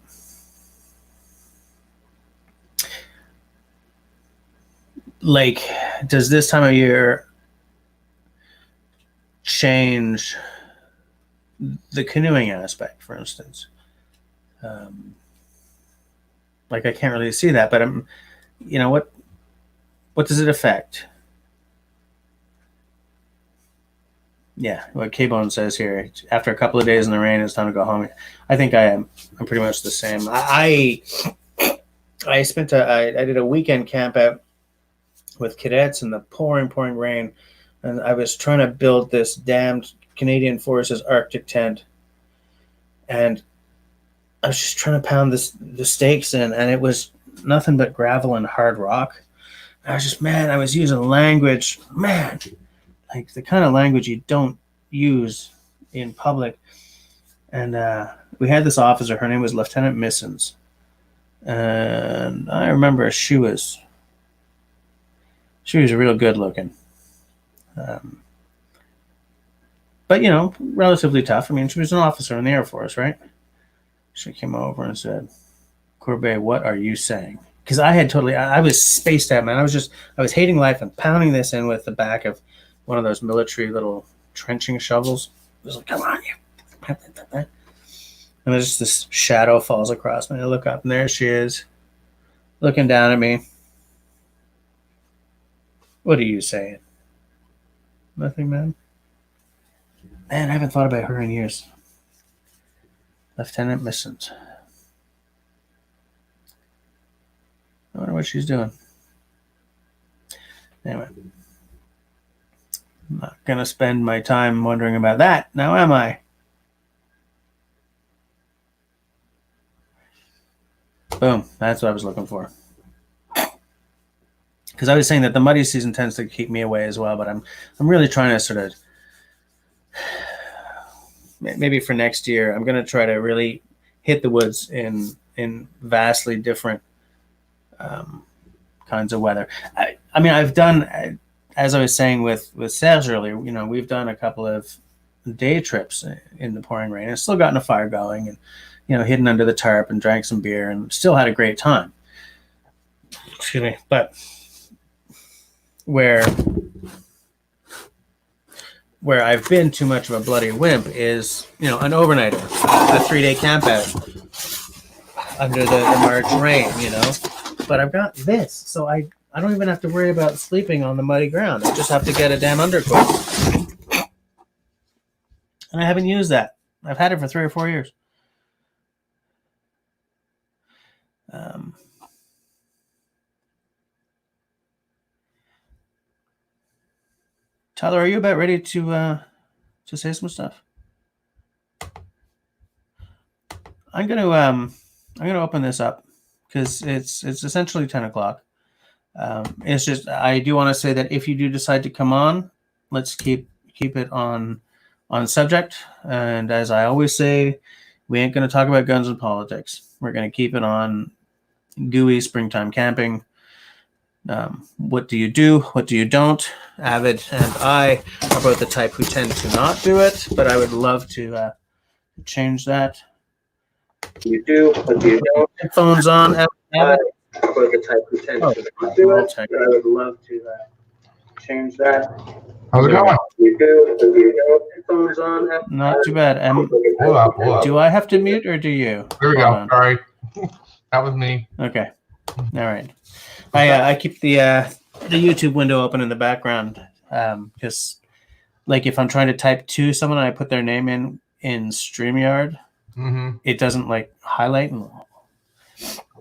like, does this time of year change the canoeing aspect, for instance? Like, I can't really see that, but what does it affect? Yeah, what K-Bone says here, after a couple of days in the rain, it's time to go home. I think I'm pretty much the same. I did a weekend camp out with cadets in the pouring rain, and I was trying to build this damned Canadian Forces Arctic tent, and I was just trying to pound the stakes in, and it was nothing but gravel and hard rock. I was using language, man, like the kind of language you don't use in public. And we had this officer, her name was Lieutenant Missons, and I remember she was real good looking, but relatively tough. I mean, she was an officer in the Air Force, right? She came over and said, "Corbet, what are you saying?" Because I was spaced out, man. I was hating life and pounding this in with the back of one of those military little trenching shovels. I was like, come on, you. And there's just this shadow falls across me. I look up, and there she is, looking down at me. What are you saying? Nothing, man. Man, I haven't thought about her in years. Lieutenant Missant. I wonder what she's doing. Anyway. I'm not going to spend my time wondering about that. Now am I? Boom. That's what I was looking for. Because I was saying that the muddy season tends to keep me away as well, but I'm really trying to sort of, maybe for next year, I'm going to try to really hit the woods in vastly different kinds of weather. I mean, I've done, as I was saying with Serge earlier, we've done a couple of day trips in the pouring rain and still gotten a fire going and, hidden under the tarp and drank some beer and still had a great time. Excuse me. But where I've been too much of a bloody wimp is, an overnighter, a 3-day camp out under the March rain, But I've got this, so I don't even have to worry about sleeping on the muddy ground. I just have to get a damn undercoat. And I haven't used that. I've had it for 3 or 4 years. Tyler, are you about ready to say some stuff? I'm gonna open this up because it's essentially 10 o'clock. It's just I do want to say that if you do decide to come on, let's keep it on subject. And as I always say, we ain't going to talk about guns and politics. We're going to keep it on gooey springtime camping. What do you do? What do you don't? Avid and I are both the type who tend to not do it, but I would love to change that. You do, what do you don't? Headphones on. Avid. I are both the type who tend to not do it, but I would love to change that. How's it going? You do, what do you don't? Headphones on. Not too bad. Hold up. Do I have to mute or do you? There we go. Sorry. That was me. Okay. All right. I keep the YouTube window open in the background because, like, if I'm trying to type to someone and I put their name in StreamYard, it doesn't like highlight.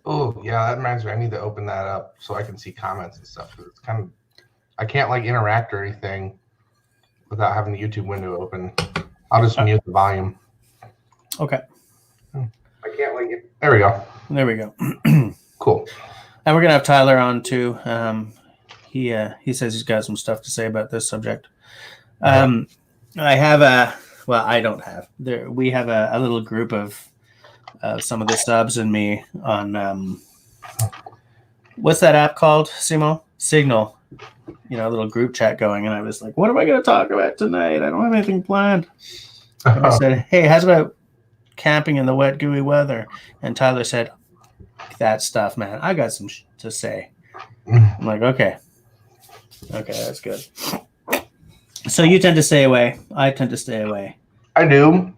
Oh yeah, that reminds me. I need to open that up so I can see comments and stuff. Cause it's kind of I can't like interact or anything without having the YouTube window open. I'll just mute the volume. Okay. I can't like it. There we go. There we go. Cool. And we're gonna have Tyler on too. He says he's got some stuff to say about this subject. I have I don't have. We have a little group of some of the subs and me on what's that app called, Simo? Signal. A little group chat going, and I was like, "What am I going to talk about tonight? I don't have anything planned." And I said, "Hey, how's about camping in the wet, gooey weather?" And Tyler said, "That stuff, man. I got some to say." I'm like, okay, that's good. So you tend to stay away. I tend to stay away. I do.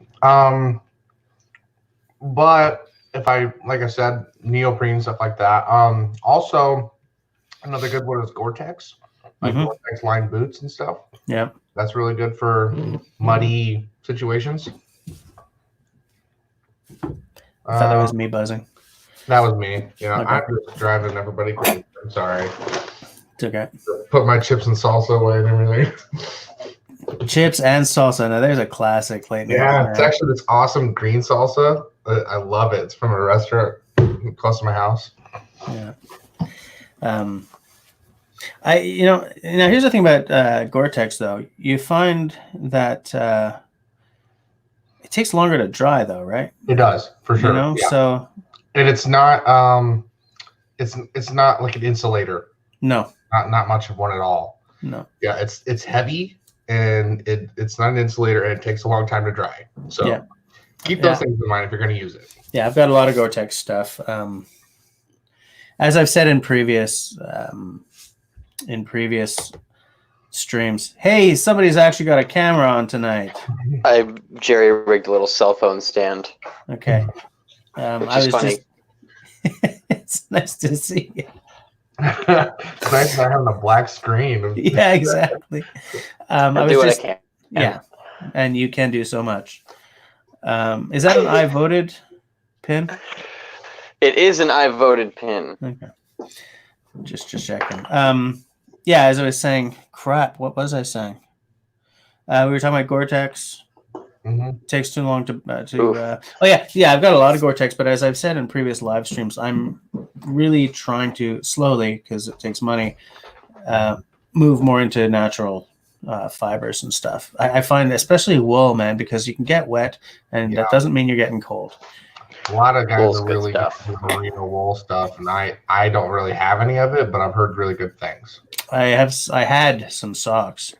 But if like I said, neoprene, stuff like that. Also, another good one is Gore-Tex, like Gore-Tex lined boots and stuff. Yeah. That's really good for muddy situations. I thought that was me buzzing. That was me. Okay. I'm just driving everybody crazy. I'm sorry. It's okay. Put my chips and salsa away and everything. Chips and salsa. Now there's a classic late night. Yeah, it's actually this awesome green salsa. I love it. It's from a restaurant close to my house. Yeah. Now here's the thing about Gore-Tex though. You find that it takes longer to dry though, right? It does, for sure. Yeah. So and it's not it's not like an insulator. No. Not much of one at all. No. Yeah, it's heavy and it's not an insulator and it takes a long time to dry. So keep those things in mind if you're going to use it. Yeah, I've got a lot of Gore-Tex stuff. As I've said in previous streams. Hey, somebody's actually got a camera on tonight. I jerry rigged a little cell phone stand. Okay. Which I was is funny. just. It's nice to see you. It's nice not having a black screen. Yeah, exactly. I'll do what I can. Yeah, and you can do so much. Is that an I voted pin? It is an I voted pin. Okay. Just checking. Yeah, as I was saying, crap. What was I saying? We were talking about Gore-Tex. Mm-hmm. Takes too long to. Oh yeah. I've got a lot of Gore-Tex, but as I've said in previous live streams, I'm really trying to slowly, because it takes money, move more into natural fibers and stuff. I find especially wool, man, because you can get wet, and that doesn't mean you're getting cold. A lot of guys Wool's are good really stuff. into merino wool stuff, and I don't really have any of it, but I've heard really good things. I had some socks,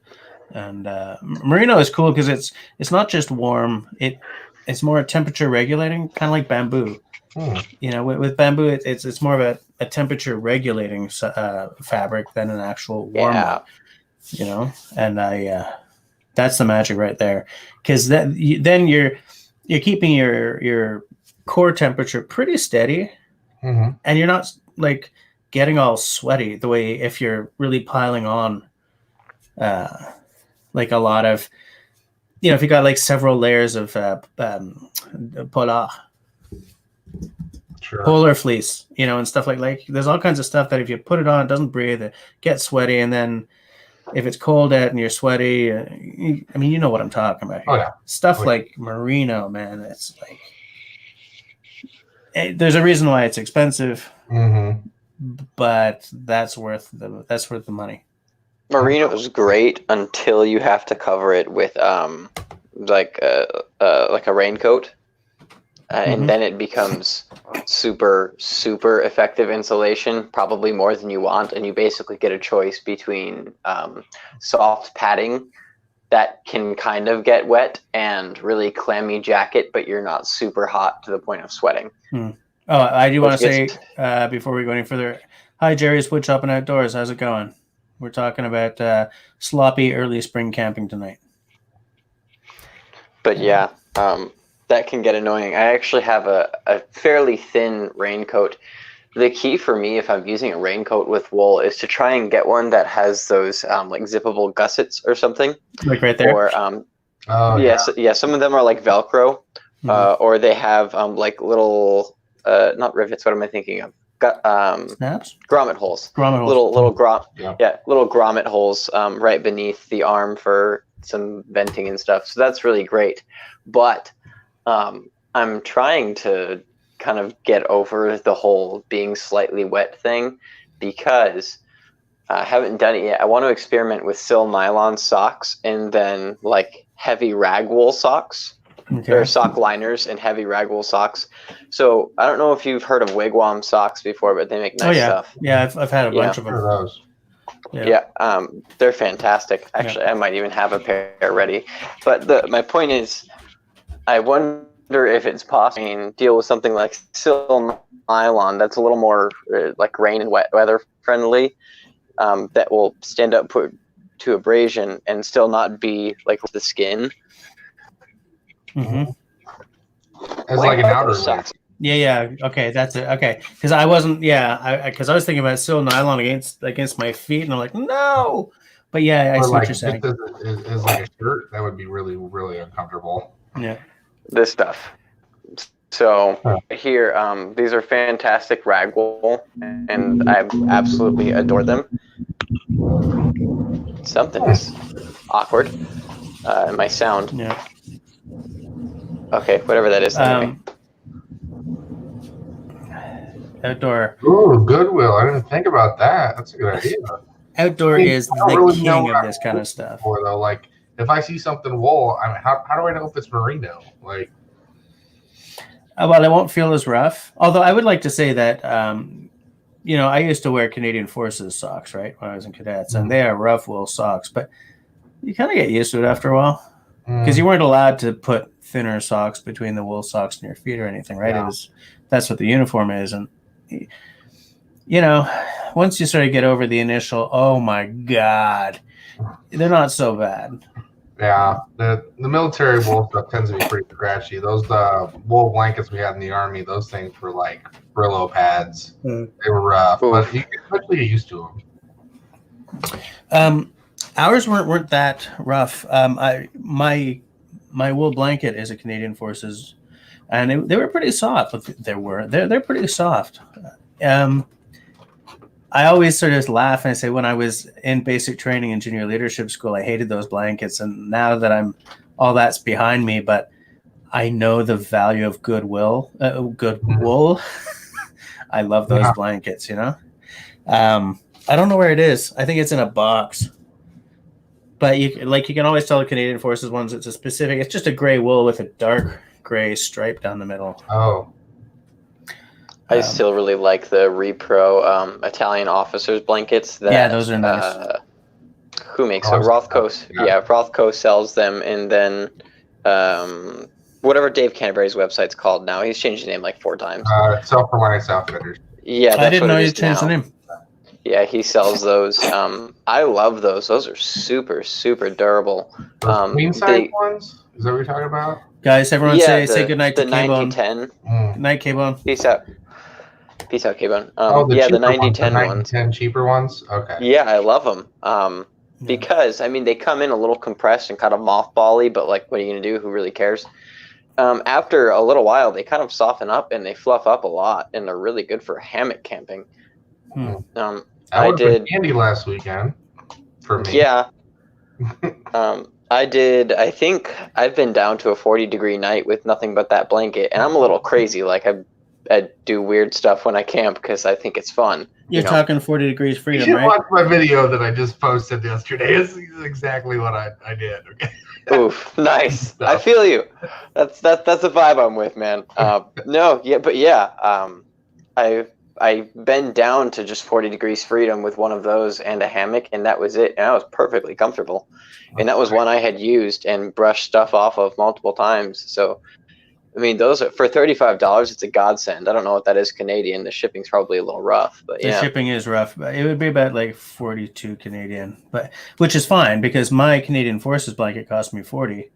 and merino is cool because it's not just warm. It's more temperature regulating, kind of like bamboo. You know, with bamboo, it's more of a temperature regulating fabric than an actual warm one. You know, and that's the magic right there, because then you're keeping your core temperature pretty steady, and you're not like getting all sweaty the way if you're really piling on like a lot of, you know, if you got like several layers of polar fleece, you know, and stuff like there's all kinds of stuff that if you put it on, it doesn't breathe, it gets sweaty, and then if it's cold out and you're sweaty, I mean, you know what I'm talking about here. Oh yeah, Stuff like merino, man, it's like there's a reason why it's expensive, but that's worth the money. Merino is great until you have to cover it with like a raincoat, and then it becomes super effective insulation, probably more than you want, and you basically get a choice between soft padding that can kind of get wet and really clammy jacket, but you're not super hot to the point of sweating. Oh, I do want to say before we go any further, hi Jerry's Wood Shop and Outdoors, how's it going? We're talking about sloppy early spring camping tonight. But yeah, that can get annoying. I actually have a fairly thin raincoat. The key for me, if I'm using a raincoat with wool, is to try and get one that has those like zippable gussets or something. Like right there? Or some of them are like Velcro, or they have like little, not rivets, what am I thinking of? Snaps? Grommet holes. Little little grommet holes right beneath the arm for some venting and stuff. So that's really great. But I'm trying to kind of get over the whole being slightly wet thing, because I haven't done it yet. I want to experiment with sil nylon socks and then like heavy rag wool socks. There are sock liners and heavy rag wool socks. So I don't know if you've heard of Wigwam socks before, but they make nice stuff. Yeah, I've had a bunch of them. Those. Yeah, they're fantastic. Actually, I might even have a pair ready. But my point is, I wonder if it's possible to deal with something like sil nylon that's a little more like rain and wet weather friendly, that will stand up to abrasion and still not be like the skin. It's like an outer layer. Yeah. Okay, that's it. Okay, because I wasn't. Yeah, because I was thinking about sil nylon against my feet, and I'm like, no. But yeah, I see what you're saying. Is like a shirt that would be really, really uncomfortable. Yeah. This stuff. So here, these are fantastic rag wool, and I absolutely adore them. Something is awkward in my sound. Yeah. Okay, whatever that is. Outdoor. Ooh, Goodwill. I didn't think about that. That's a good idea. Outdoor is the king of this kind of stuff. Though, like, if I see something wool, how do I know if it's merino? Like, well, it won't feel as rough. Although I would like to say that, you know, I used to wear Canadian Forces socks, right, when I was in cadets, and they are rough wool socks, but you kind of get used to it after a while, because you weren't allowed to put thinner socks between the wool socks and your feet or anything, right? Yeah. That's what the uniform is, and you know, once you sort of get over the initial, oh my God, they're not so bad. Yeah, the military wool stuff tends to be pretty scratchy. Those wool blankets we had in the Army, those things were like Brillo pads. They were rough, but you eventually get used to them. Ours weren't that rough. My wool blanket is a Canadian Forces, and they were pretty soft. They're pretty soft. I always sort of laugh and I say when I was in basic training in junior leadership school, I hated those blankets, and now that all that's behind me, but I know the value of good wool. I love those blankets. You know, I don't know where it is. I think it's in a box. But you can always tell the Canadian Forces ones. It's a specific. It's just a gray wool with a dark gray stripe down the middle. Oh, I still really like the Repro Italian officers blankets. Those are nice. Who makes it? Rothko. Yeah, Rothko sells them, and then whatever Dave Canterbury's website's called now. He's changed his name like 4 times. Self-Reliance Outfitters. Yeah, that's I didn't know you now. changed the name. Yeah, he sells those. I love those. Those are super, super durable. Queen size ones? Is that what you're talking about? Guys, everyone say goodnight to K-Bone. The 9010. Good night, K-Bone. Peace out. Peace out, K-Bone. The 9010 ones. 10 cheaper ones? Okay. Yeah, I love them. Because, I mean, they come in a little compressed and kind of mothball-y, but, like, what are you going to do? Who really cares? After a little while, they kind of soften up and they fluff up a lot, and they're really good for hammock camping. I did candy last weekend for me. Yeah. I think I've been down to a 40-degree night with nothing but that blanket, and I'm a little crazy. Like I do weird stuff when I camp because I think it's fun. You're talking 40 degrees freedom, you should right? watch my video that I just posted yesterday. It's exactly what I did. Okay. Oof, nice. I feel you. That's the vibe I'm with, man. I've been down to just 40 degrees freedom with one of those and a hammock, and that was it. And I was perfectly comfortable. And that was one I had used and brushed stuff off of multiple times. So, I mean, those are for $35. It's a godsend. I don't know what that is Canadian. The shipping's probably a little rough, but the shipping is rough. But it would be about like 42 Canadian, which is fine because my Canadian Forces blanket cost me 40.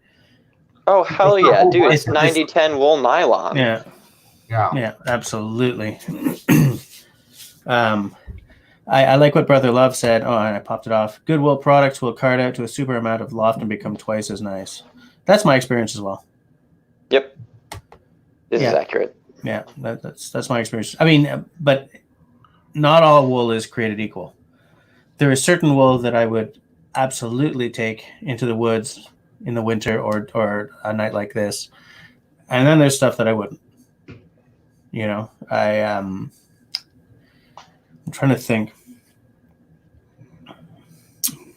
Oh hell yeah, dude! It's 90-10 wool nylon. Yeah, absolutely. I like what Brother Love said. Oh, and I popped it off. Good wool products will card out to a super amount of loft and become twice as nice. That's my experience as well. Yep. This is accurate. Yeah, that's my experience. I mean, but not all wool is created equal. There is certain wool that I would absolutely take into the woods in the winter or a night like this, and then there's stuff that I wouldn't. You know, I'm trying to think.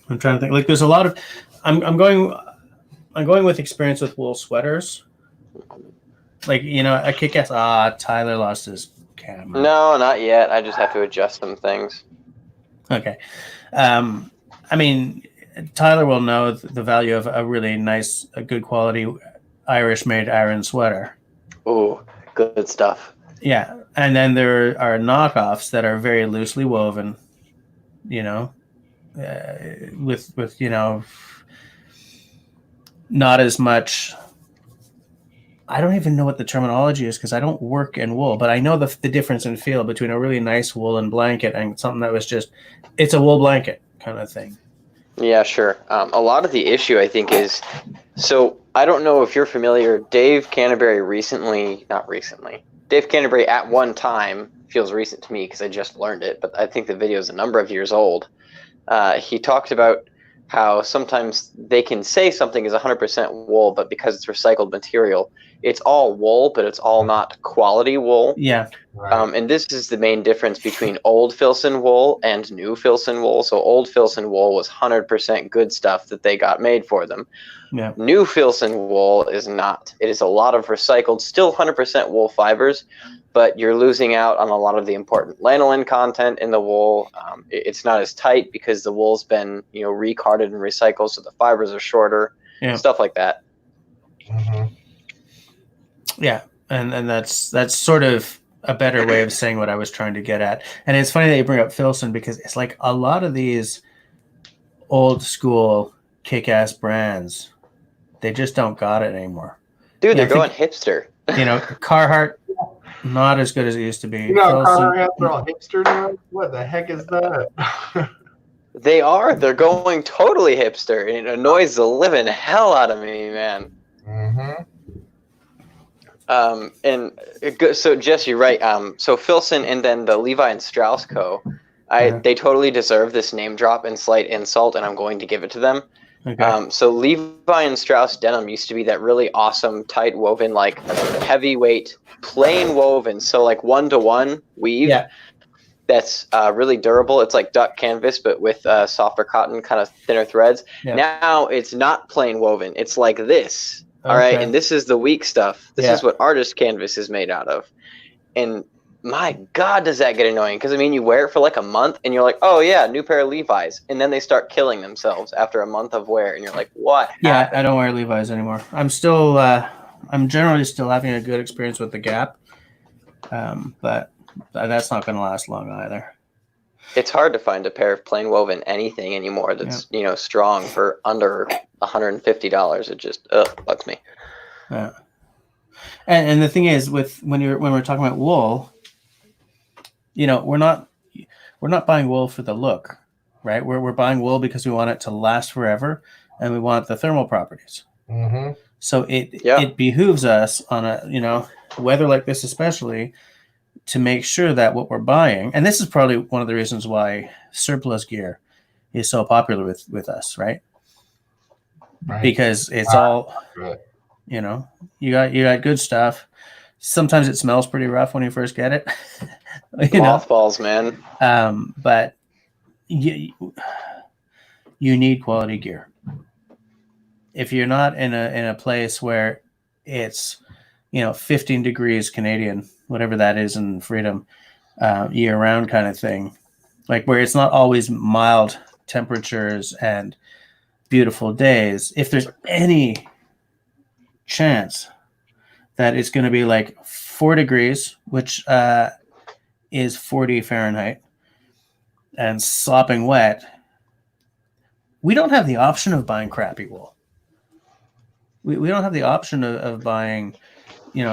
Like, there's a lot of. I'm going with experience with wool sweaters. Like, you know, a kick-ass. Tyler lost his camera. No, not yet. I just have to adjust some things. Okay. I mean, Tyler will know the value of a really nice, a good quality Irish-made iron sweater. Oh, good stuff. Yeah, and then there are knockoffs that are very loosely woven, you know, with you know, not as much. I don't even know what the terminology is because I don't work in wool, but I know the difference in feel between a really nice woolen blanket and something that was just, it's a wool blanket kind of thing. Yeah, sure. A lot of the issue, I think, is, so I don't know if you're familiar, Dave Canterbury Dave Canterbury at one time, feels recent to me because I just learned it, but I think the video is a number of years old. He talked about how sometimes they can say something is 100% wool, but because it's recycled material, it's all wool, but it's all not quality wool. Yeah. Right. And this is the main difference between old Filson wool and new Filson wool. So old Filson wool was 100% good stuff that they got made for them. Yeah. New Filson wool is not. It is a lot of recycled, still 100% wool fibers, but you're losing out on a lot of the important lanolin content in the wool. It's not as tight because the wool's been, you know, recarded and recycled, so the fibers are shorter, stuff like that. Mm-hmm. Yeah, and that's sort of a better way of saying what I was trying to get at. And it's funny that you bring up Filson, because it's like a lot of these old school kick-ass brands, they just don't got it anymore. Dude, they're going hipster. Carhartt, not as good as it used to be. Carhartt hats are all hipster now? What the heck is that? They are. They're going totally hipster. It annoys the living hell out of me, man. Mm-hmm. So Jess, you're right. So Filson and then the Levi and Strauss Co. They totally deserve this name drop and slight insult, and I'm going to give it to them. Okay. So Levi and Strauss denim used to be that really awesome, tight woven, like heavyweight, plain woven. So like 1-to-1 weave. Yeah. That's really durable. It's like duck canvas, but with softer cotton, kind of thinner threads. Yeah. Now it's not plain woven. It's like this. All right, and this is the weak stuff. This is what artist canvas is made out of. And my God, does that get annoying? Because, I mean, you wear it for like a month, and you're like, oh, yeah, new pair of Levi's. And then they start killing themselves after a month of wear, and you're like, what happened? I don't wear Levi's anymore. I'm generally still having a good experience with the Gap, but that's not going to last long either. It's hard to find a pair of plain woven anything anymore that's strong for under $150. It just bugs me. Yeah. And the thing is, when we're talking about wool, we're not buying wool for the look, right? We're buying wool because we want it to last forever, and we want the thermal properties. Mm-hmm. So it behooves us on a weather like this especially, to make sure that what we're buying, and this is probably one of the reasons why surplus gear is so popular with us, right? Because it's all, you got good stuff. Sometimes it smells pretty rough when you first get it. Mothballs, man. But you need quality gear. If you're not in a place where it's 15 degrees Canadian, whatever that is in freedom, year-round kind of thing, like where it's not always mild temperatures and beautiful days, if there's any chance that it's going to be like 4 degrees, which is 40 Fahrenheit, and slopping wet, we don't have the option of buying crappy wool. We don't have the option of buying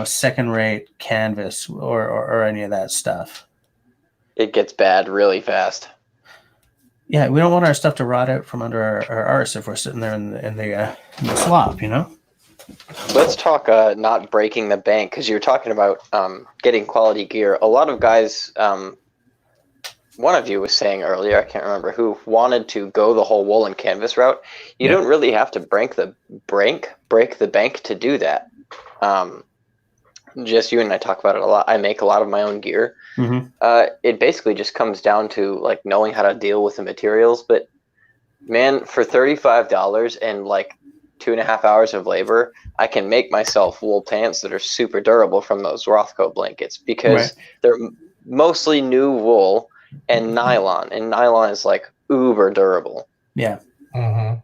second-rate canvas or any of that stuff. It gets bad really fast. Yeah, we don't want our stuff to rot out from under our arse if we're sitting there in the slop, Let's talk not breaking the bank, because you're talking about getting quality gear. A lot of guys, one of you was saying earlier, I can't remember who, wanted to go the whole wool and canvas route. You don't really have to break the bank to do that. Just you and I talk about it a lot. I make a lot of my own gear. Mm-hmm. It basically just comes down to like knowing how to deal with the materials. But man, for $35 and like 2.5 hours of labor, I can make myself wool pants that are super durable from those Rothko blankets, because they're mostly new wool and nylon is like uber durable. Yeah. Mm-hmm.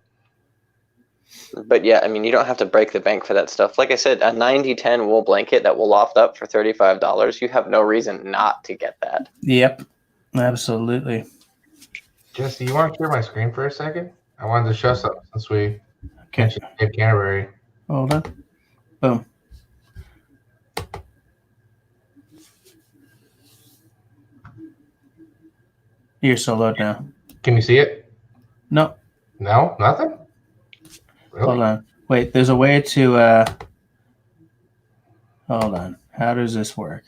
But yeah, I mean, you don't have to break the bank for that stuff. Like I said, a 90-10 wool blanket that will loft up for $35, you have no reason not to get that. Yep, absolutely. Jesse, you want to share my screen for a second? I wanted to show something since we mentioned Cape Canterbury. Hold on. Boom. You're so low now. Can you see it? No. No? Nothing? Really? Hold on. Wait, there's a way to hold on. How does this work?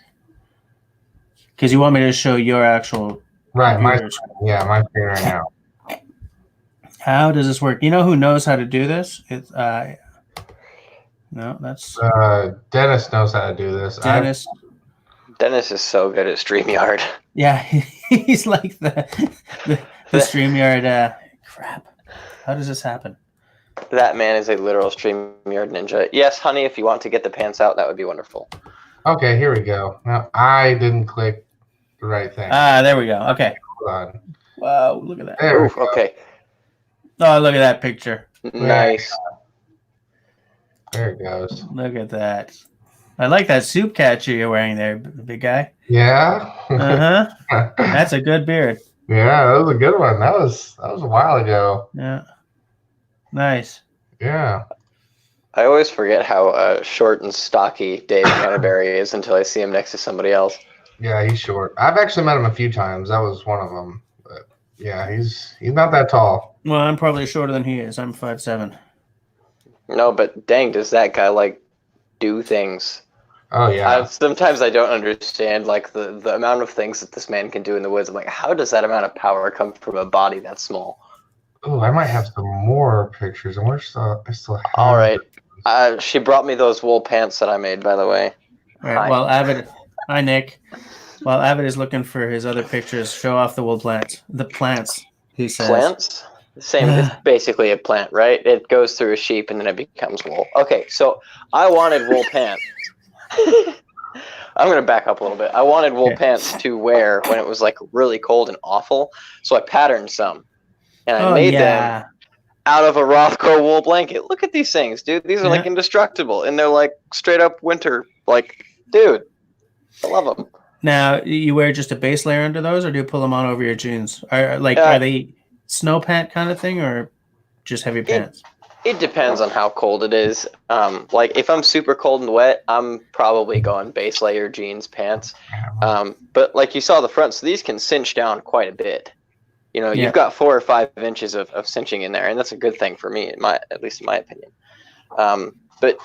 Because you want me to show your actual my screen right now. How does this work? You know who knows how to do this? It's no, that's Dennis knows how to do this. Dennis is so good at StreamYard. Yeah, he's like the StreamYard crap. How does this happen? That man is a literal StreamYard ninja. Yes, honey, if you want to get the pants out, that would be wonderful. Okay, here we go. Now, I didn't click the right thing. There we go. Okay. Hold on. Wow, look at that. There we go. Okay. Oh, look at that picture. Nice. There it goes. Look at that. I like that soup catcher you're wearing there, big guy. Yeah. That's a good beard. Yeah, that was a good one. That was a while ago. Yeah. Nice. Yeah. I always forget how short and stocky Dave Canterbury is until I see him next to somebody else. Yeah, he's short. I've actually met him a few times. That was one of them. But yeah, he's not that tall. Well, I'm probably shorter than he is. I'm 5'7". No, but dang, does that guy like do things? Oh yeah. Sometimes I don't understand like the amount of things that this man can do in the woods. I'm like, how does that amount of power come from a body that small? Oh, I might have some more pictures. I still have. All right. She brought me those wool pants that I made, by the way. All right. Well, Avid. Hi, Nick. While Avid is looking for his other pictures, show off the wool plants. The plants, he says. Plants? Same. It's basically a plant, right? It goes through a sheep and then it becomes wool. Okay, so I wanted wool pants. I'm going to back up a little bit. I wanted wool pants to wear when it was like really cold and awful, so I patterned some. And I made them out of a Rothko wool blanket. Look at these things, dude. These are like indestructible, and they're like straight up winter. Like, dude, I love them. Now, you wear just a base layer under those, or do you pull them on over your jeans? Are they snow pant kind of thing, or just heavy pants? It depends on how cold it is. Like if I'm super cold and wet, I'm probably going base layer jeans, pants. But like you saw the front, so these can cinch down quite a bit. You know, you've got 4 or 5 inches of cinching in there, and that's a good thing for me, at least in my opinion. But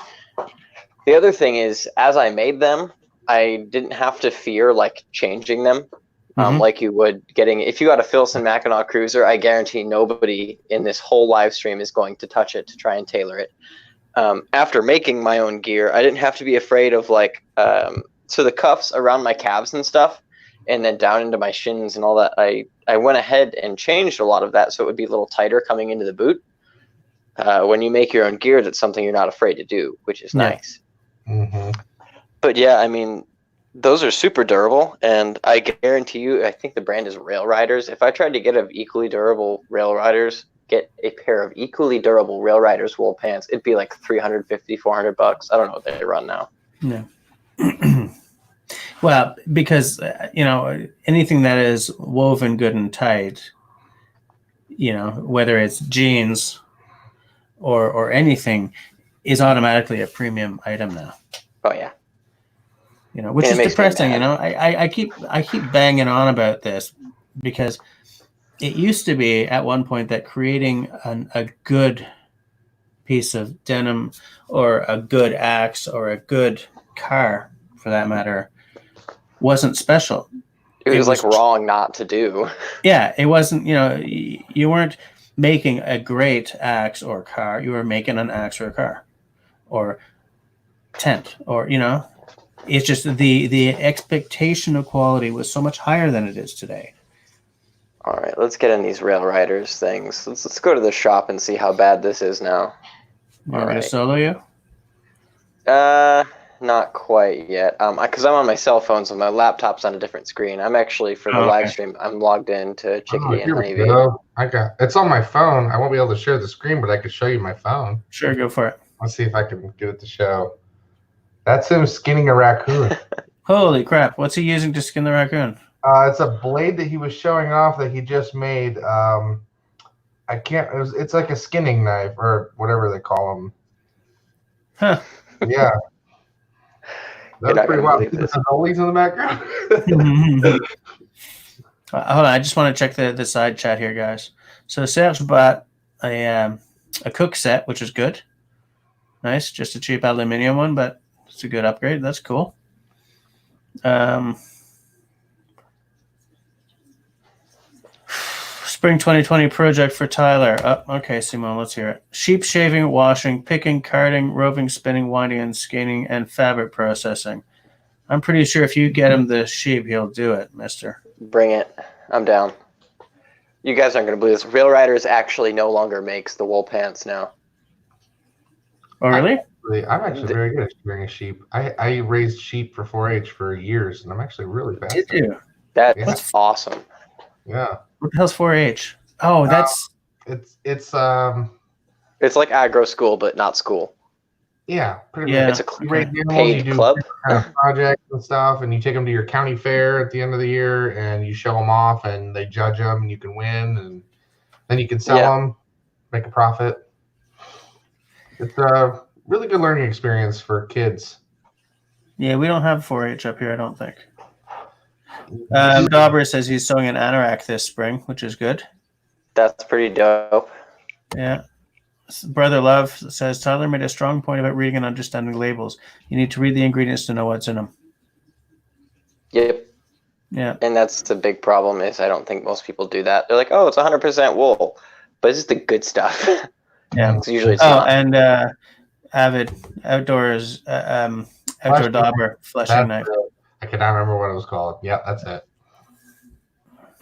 the other thing is, as I made them, I didn't have to fear like changing them, like you would getting. If you got a Filson Mackinac Cruiser, I guarantee nobody in this whole live stream is going to touch it to try and tailor it. After making my own gear, I didn't have to be afraid of like so the cuffs around my calves and stuff, and then down into my shins and all that. I went ahead and changed a lot of that so it would be a little tighter coming into the boot. When you make your own gear, that's something you're not afraid to do, which is nice. But yeah, I mean, those are super durable, and I guarantee you, I think the brand is Rail Riders. If I tried to get a pair of equally durable Rail Riders wool pants, it'd be like $350, $400. I don't know what they run now. Yeah. Well, because anything that is woven good and tight, whether it's jeans or anything, is automatically a premium item now. Oh yeah. Which is depressing. I keep banging on about this because it used to be at one point that creating a good piece of denim or a good axe or a good car, for that matter, wasn't special. It was like wrong not to do. Yeah, it wasn't. You weren't making a great axe or car. You were making an axe or a car, or tent, or It's just the expectation of quality was so much higher than it is today. All right, let's get in these Rail Riders things. Let's go to the shop and see how bad this is now. You want me to solo you? Not quite yet. Because I'm on my cell phone, so my laptop's on a different screen. I'm actually for the live stream. I'm logged into Chickadee and Honeybee. It's on my phone. I won't be able to share the screen, but I could show you my phone. Sure, go for it. Let's see if I can get it to show. That's him skinning a raccoon. Holy crap! What's he using to skin the raccoon? It's a blade that he was showing off that he just made. It's like a skinning knife or whatever they call them. Huh. Yeah. That's pretty wild. There's ollies in the background. Hold on, I just want to check the side chat here, guys. So Serge bought a cook set, which is good. Nice, just a cheap aluminium one, but it's a good upgrade. That's cool. Spring 2020 project for Tyler. Okay, Simone, let's hear it. Sheep shaving, washing, picking, carding, roving, spinning, winding, and scanning, and fabric processing. I'm pretty sure if you get him the sheep, he'll do it, mister. Bring it. I'm down. You guys aren't going to believe this. Rail Riders actually no longer makes the wool pants now. Oh, really? I'm actually very good at shearing sheep. I raised sheep for 4-H for years, and I'm actually really fast. Did you? That's awesome. Yeah. What the hell's 4-H? Oh, that's it's like agro school, but not school. Yeah, pretty Yeah. much. It's a You raise animals, paid you do club. kind of projects and stuff, and you take them to your county fair at the end of the year, and you show them off, and they judge them, and you can win, and then you can sell them, make a profit. It's a really good learning experience for kids. Yeah, we don't have 4-H up here, I don't think. Dauber says he's sewing an anorak this spring, which is good. That's pretty dope. Yeah. Brother Love says Tyler made a strong point about reading and understanding labels. You need to read the ingredients to know what's in them. Yep. Yeah. And that's the big problem is I don't think most people do that. They're like, oh, it's 100% wool. But it's just the good stuff. Yeah. Usually it's not. And Avid Outdoors Outdoor Dauber fleshing knife. I cannot remember what it was called. Yeah, that's it.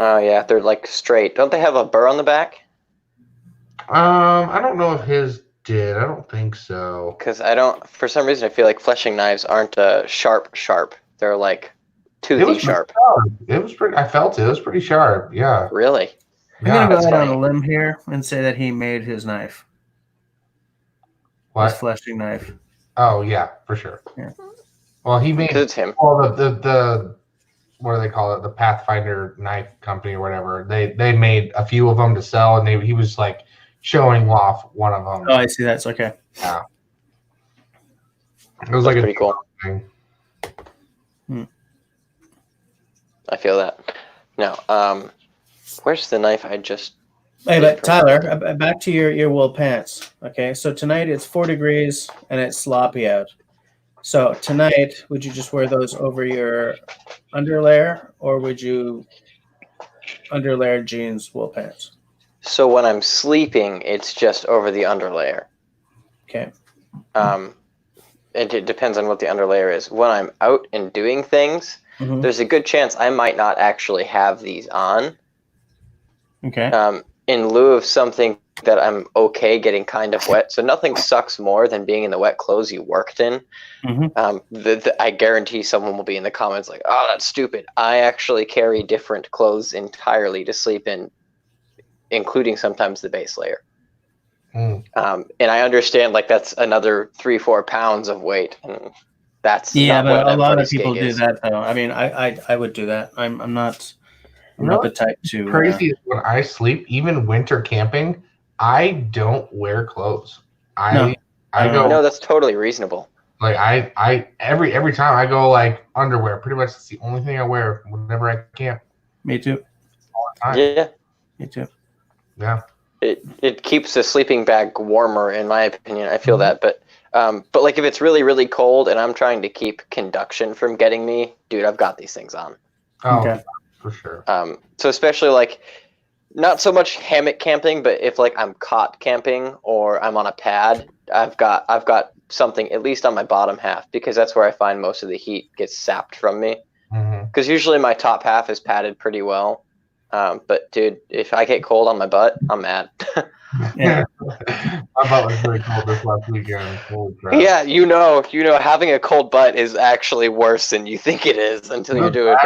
Oh, yeah. They're like straight. Don't they have a burr on the back? I don't know if his did. I don't think so. Because for some reason, I feel like fleshing knives aren't sharp. They're like toothy sharp. It was pretty. I felt it. It was pretty sharp. Yeah. Really? I'm going to go out on a limb here and say that he made his knife. What? His fleshing knife. Oh, yeah, for sure. Yeah. Well, he made it's him. Well, the what do they call it? The Pathfinder knife company or whatever. They made a few of them to sell, and he was like showing off one of them. Oh, I see. That's okay. Yeah. It was like pretty cool. Thing. I feel that. No. Where's the knife I just... Hey, but Tyler, back to your wool pants. Okay, so tonight it's 4 degrees and it's sloppy out. So tonight, would you just wear those over your underlayer, or would you underlayer jeans, wool pants? So when I'm sleeping, it's just over the underlayer. Okay. It depends on what the underlayer is. When I'm out and doing things, there's a good chance I might not actually have these on. Okay. In lieu of something that I'm okay getting kind of wet. So nothing sucks more than being in the wet clothes you worked in. I guarantee someone will be in the comments like, oh, that's stupid. I actually carry different clothes entirely to sleep in, including sometimes the base layer. And I understand like that's another 3-4 pounds of weight. And that's but a lot of people do that though. I mean, I would do that. I'm not the type to. Crazy is when I sleep, even winter camping, I don't wear clothes. I go. No, that's totally reasonable. Like I every time I go like underwear. Pretty much it's the only thing I wear whenever I camp. Me too. All the time. Yeah. Me too. Yeah. It keeps the sleeping bag warmer, in my opinion. I feel that, but like if it's really, really cold and I'm trying to keep conduction from getting me, dude, I've got these things on. Oh, okay. For sure. So especially like not so much hammock camping, but if like I'm cot camping or I'm on a pad, I've got something at least on my bottom half, because that's where I find most of the heat gets sapped from me. Because usually my top half is padded pretty well. But dude, if I get cold on my butt, I'm mad. Yeah. My butt was pretty cold this last weekend. Holy crap. Yeah, you know, having a cold butt is actually worse than you think it is until you do it.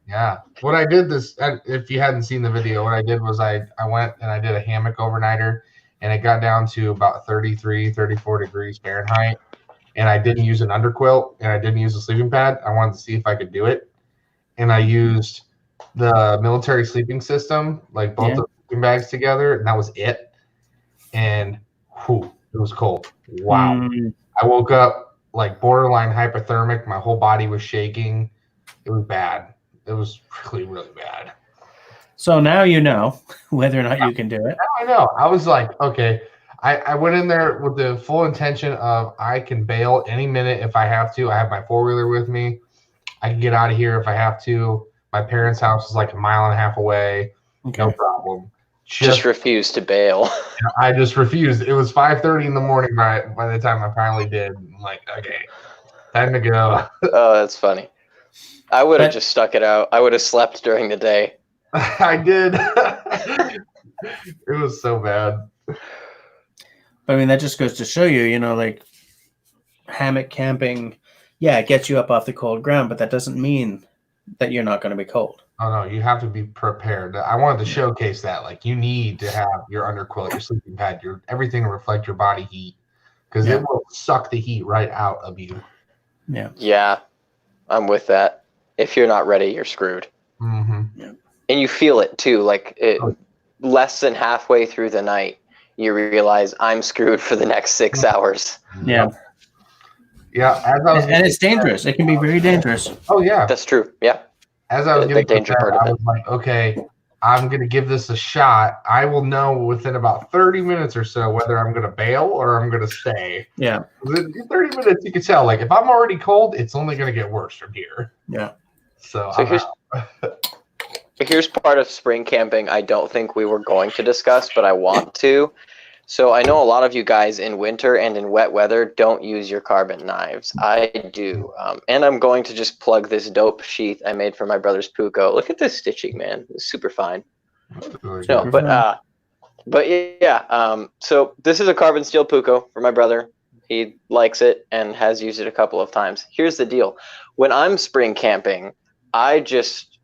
Yeah. What I did if you hadn't seen the video, what I did was I went and I did a hammock overnighter, and it got down to about 33, 34 degrees Fahrenheit. And I didn't use an underquilt, and I didn't use a sleeping pad. I wanted to see if I could do it. And I used the military sleeping system, like both the sleeping bags together, and that was it. And it was cold. Wow. I woke up like borderline hypothermic. My whole body was shaking. It was bad. It was really, really bad. So now you know whether or not you can do it. Now I know. I was like, okay. I went in there with the full intention of I can bail any minute if I have to. I have my 4-wheeler with me. I can get out of here if I have to. My parents' house is like a mile and a half away. Okay. No problem. Just refuse to bail. I just refused. It was 5:30 in the morning by the time I finally did. I'm like, okay, time to go. Oh, that's funny. I would have just stuck it out. I would have slept during the day. I did. It was so bad. But I mean, that just goes to show you, like hammock camping, it gets you up off the cold ground, but that doesn't mean that you're not going to be cold. Oh, no, you have to be prepared. I wanted to showcase that. Like, you need to have your underquilt, your sleeping pad, everything to reflect your body heat. because it will suck the heat right out of you. Yeah. Yeah, I'm with that. If you're not ready, you're screwed. Mm-hmm. Yeah. And you feel it too. Like less than halfway through the night, you realize I'm screwed for the next 6 hours. Yeah. Yeah. And it's dangerous. It can be very dangerous. Oh yeah, That's true. Yeah. as I was The getting danger prepared, part of I was like, okay, I'm going to give this a shot. I will know within about 30 minutes or so whether I'm going to bail or I'm going to stay. Yeah. In 30 minutes, you can tell. Like, if I'm already cold, it's only going to get worse from here. Yeah. So here's part of spring camping I don't think we were going to discuss, but I want to. So I know a lot of you guys in winter and in wet weather don't use your carbon knives. I do. And I'm going to just plug this dope sheath I made for my brother's puko. Look at this stitching, man. It's super fine. really No, but yeah. So this is a carbon steel puko for my brother. He likes it and has used it a couple of times. Here's the deal. When I'm spring camping, I just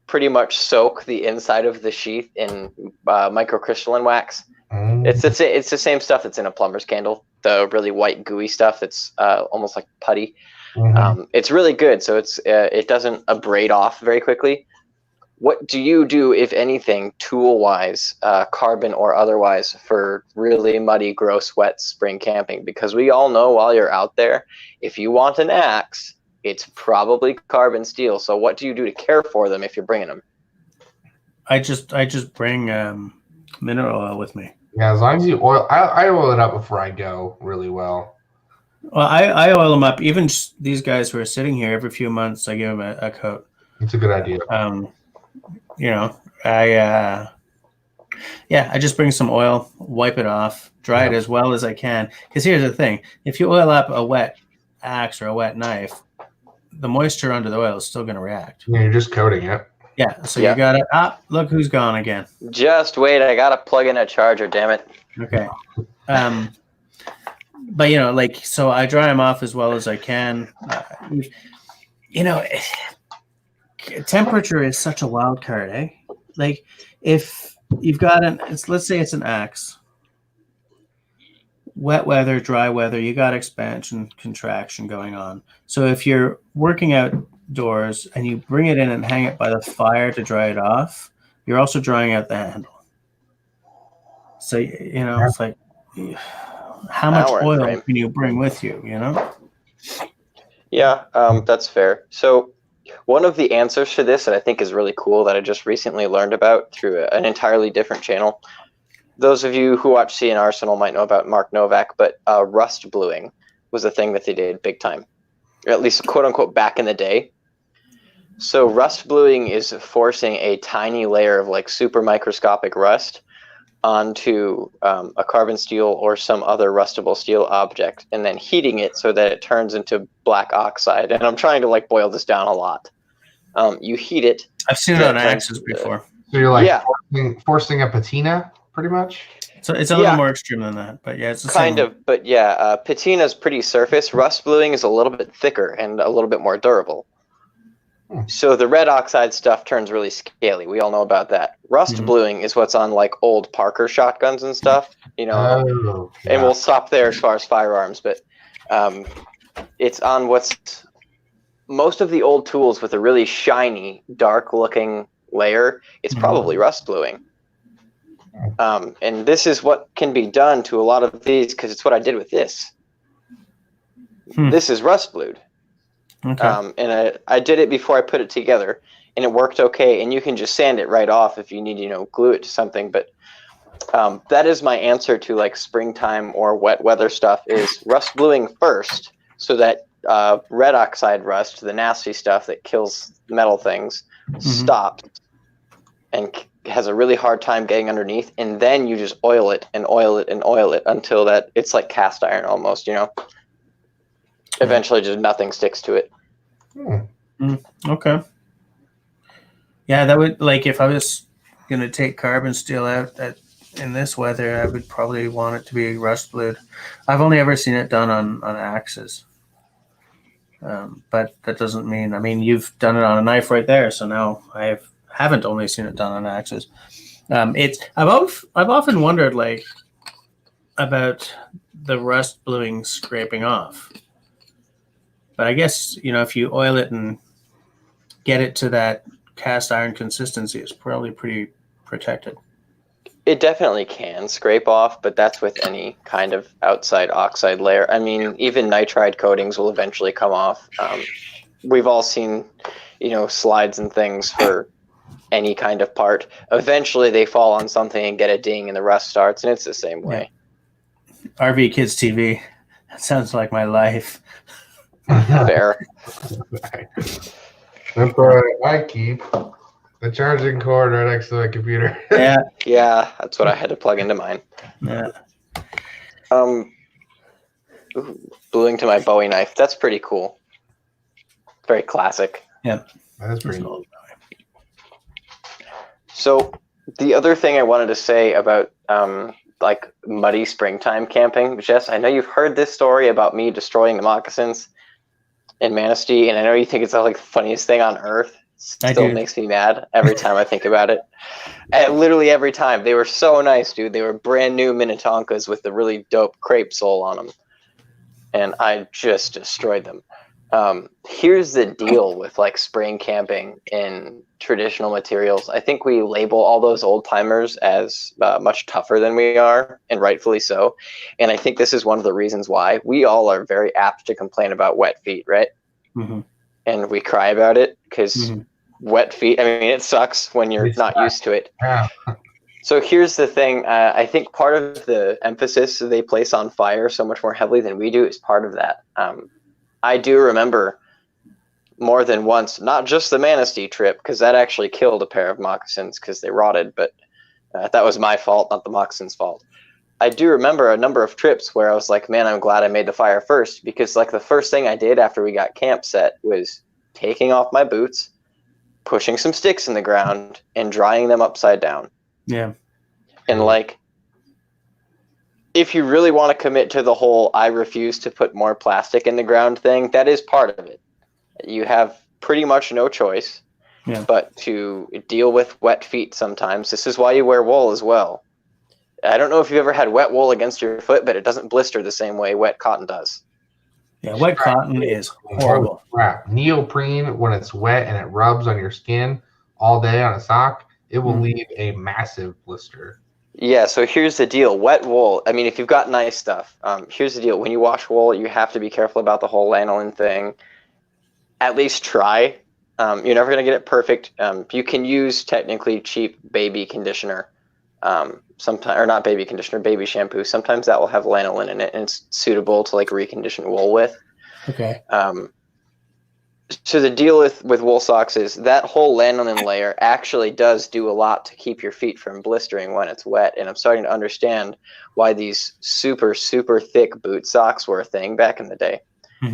pretty much soak the inside of the sheath in microcrystalline wax. It's the same stuff that's in a plumber's candle, the really white gooey stuff that's almost like putty. Mm-hmm. It's really good, so it doesn't abrade off very quickly. What do you do, if anything, tool-wise, carbon or otherwise, for really muddy, gross, wet spring camping? Because we all know while you're out there, if you want an axe, it's probably carbon steel. So what do you do to care for them if you're bringing them? I just bring mineral oil with me. Yeah, as long as you oil, I oil it up before I go really well. Well, I oil them up. Even these guys who are sitting here, every few months, I give them a coat. It's a good idea. I just bring some oil, wipe it off, dry it as well as I can. Because here's the thing: if you oil up a wet axe or a wet knife, the moisture under the oil is still going to react. Yeah, you're just coating it. Yeah, so you got to look who's gone again. Just wait, I got to plug in a charger, damn it. Okay. But so I dry them off as well as I can. Temperature is such a wild card, eh? Like if you've got let's say it's an axe. Wet weather, dry weather, you got expansion, contraction going on. So if you're working outdoors and you bring it in and hang it by the fire to dry it off, you're also drying out the handle. So, it's like, how much oil can you bring with you, Yeah, that's fair. So one of the answers to this that I think is really cool that I just recently learned about through an entirely different channel. Those of you who watch CN Arsenal might know about Mark Novak, but rust bluing was a thing that they did big time, or at least quote unquote back in the day. So rust bluing is forcing a tiny layer of like super microscopic rust onto a carbon steel or some other rustable steel object, and then heating it so that it turns into black oxide. And I'm trying to like boil this down a lot. You heat it. I've seen it on axes before. So you're like forcing a patina, pretty much. So it's a little more extreme than that, but yeah, it's the kind same. of. But yeah, patina is pretty surface. Rust bluing is a little bit thicker and a little bit more durable. So the red oxide stuff turns really scaly. We all know about that. Rust bluing is what's on like old Parker shotguns and stuff, and we'll stop there as far as firearms, but it's on what's most of the old tools with a really shiny, dark looking layer. It's probably rust bluing. And this is what can be done to a lot of these because it's what I did with this. This is rust blued. Okay. And I did it before I put it together, and it worked okay. And you can just sand it right off if you need, glue it to something. But that is my answer to like springtime or wet weather stuff is rust bluing first, so that red oxide rust, the nasty stuff that kills metal things, stops and has a really hard time getting underneath. And then you just oil it and oil it and oil it until that it's like cast iron almost, Eventually, just nothing sticks to it. Okay. Yeah, that would if I was going to take carbon steel out in this weather, I would probably want it to be rust blued. I've only ever seen it done on axes, but that doesn't mean. I mean, you've done it on a knife right there, so now I haven't only seen it done on axes. I've often wondered about the rust bluing scraping off. But I guess, if you oil it and get it to that cast iron consistency, it's probably pretty protected. It definitely can scrape off, but that's with any kind of outside oxide layer. I mean, even nitride coatings will eventually come off. We've all seen, slides and things for any kind of part. Eventually they fall on something and get a ding and the rust starts, and it's the same way. Yeah. RV Kids TV. That sounds like my life. Fair. That's why I keep the charging cord right next to my computer. Yeah, that's what I had to plug into mine. Yeah. Bluing to my Bowie knife. That's pretty cool. Very classic. Yeah. That's pretty cool. So the other thing I wanted to say about like muddy springtime camping, Jess, I know you've heard this story about me destroying the moccasins in Manistee, and I know you think it's like the funniest thing on earth. It still makes me mad every time I think about it. Literally every time. They were so nice, dude. They were brand new Minnetonkas with the really dope crepe sole on them. And I just destroyed them. Here's the deal with like spring camping in traditional materials. I think we label all those old timers as much tougher than we are, and rightfully so. And I think this is one of the reasons why we all are very apt to complain about wet feet, right? Mm-hmm. And we cry about it because wet feet, I mean, it sucks when you're not used to it. Yeah. So here's the thing. I think part of the emphasis they place on fire so much more heavily than we do is part of that. I do remember more than once, not just the Manistee trip, because that actually killed a pair of moccasins because they rotted, but that was my fault, not the moccasins' fault. I do remember a number of trips where I was like, man, I'm glad I made the fire first, because like the first thing I did after we got camp set was taking off my boots, pushing some sticks in the ground, and drying them upside down. Yeah. And like, if you really want to commit to the whole I refuse to put more plastic in the ground thing, that is part of it. You have pretty much no choice but to deal with wet feet sometimes. This is why you wear wool as well. I don't know if you've ever had wet wool against your foot, but it doesn't blister the same way wet cotton does. Yeah, wet cotton is horrible. Crap. Neoprene, when it's wet and it rubs on your skin all day on a sock, it will leave a massive blister. Yeah, so here's the deal. Wet wool, I mean, if you've got nice stuff, here's the deal. When you wash wool, you have to be careful about the whole lanolin thing. At least try. You're never going to get it perfect. You can use technically cheap baby conditioner. Sometimes, or not baby conditioner, baby shampoo. Sometimes that will have lanolin in it, and it's suitable to like recondition wool with. Okay. So the deal with wool socks is that whole lanolin layer actually does do a lot to keep your feet from blistering when it's wet. And I'm starting to understand why these super, super thick boot socks were a thing back in the day.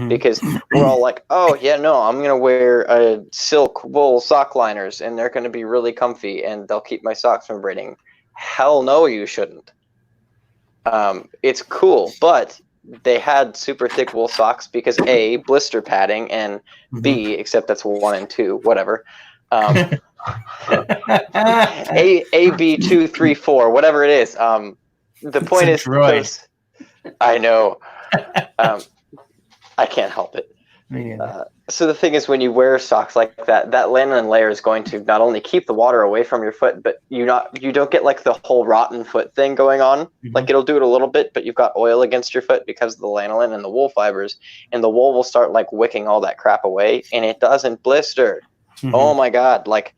Because we're all like, oh, yeah, no, I'm going to wear silk wool sock liners, and they're going to be really comfy, and they'll keep my socks from breaking. Hell no, you shouldn't. It's cool, but they had super thick wool socks because A, blister padding, and B, except that's 1 and 2, whatever. A, B, 2, 3, 4, whatever it is. The point is, those, I know. I can't help it. So the thing is, when you wear socks like that, that lanolin layer is going to not only keep the water away from your foot, but you don't get like the whole rotten foot thing going on. Like it'll do it a little bit, but you've got oil against your foot because of the lanolin and the wool fibers, and the wool will start like wicking all that crap away, and it doesn't blister. Oh my God! Like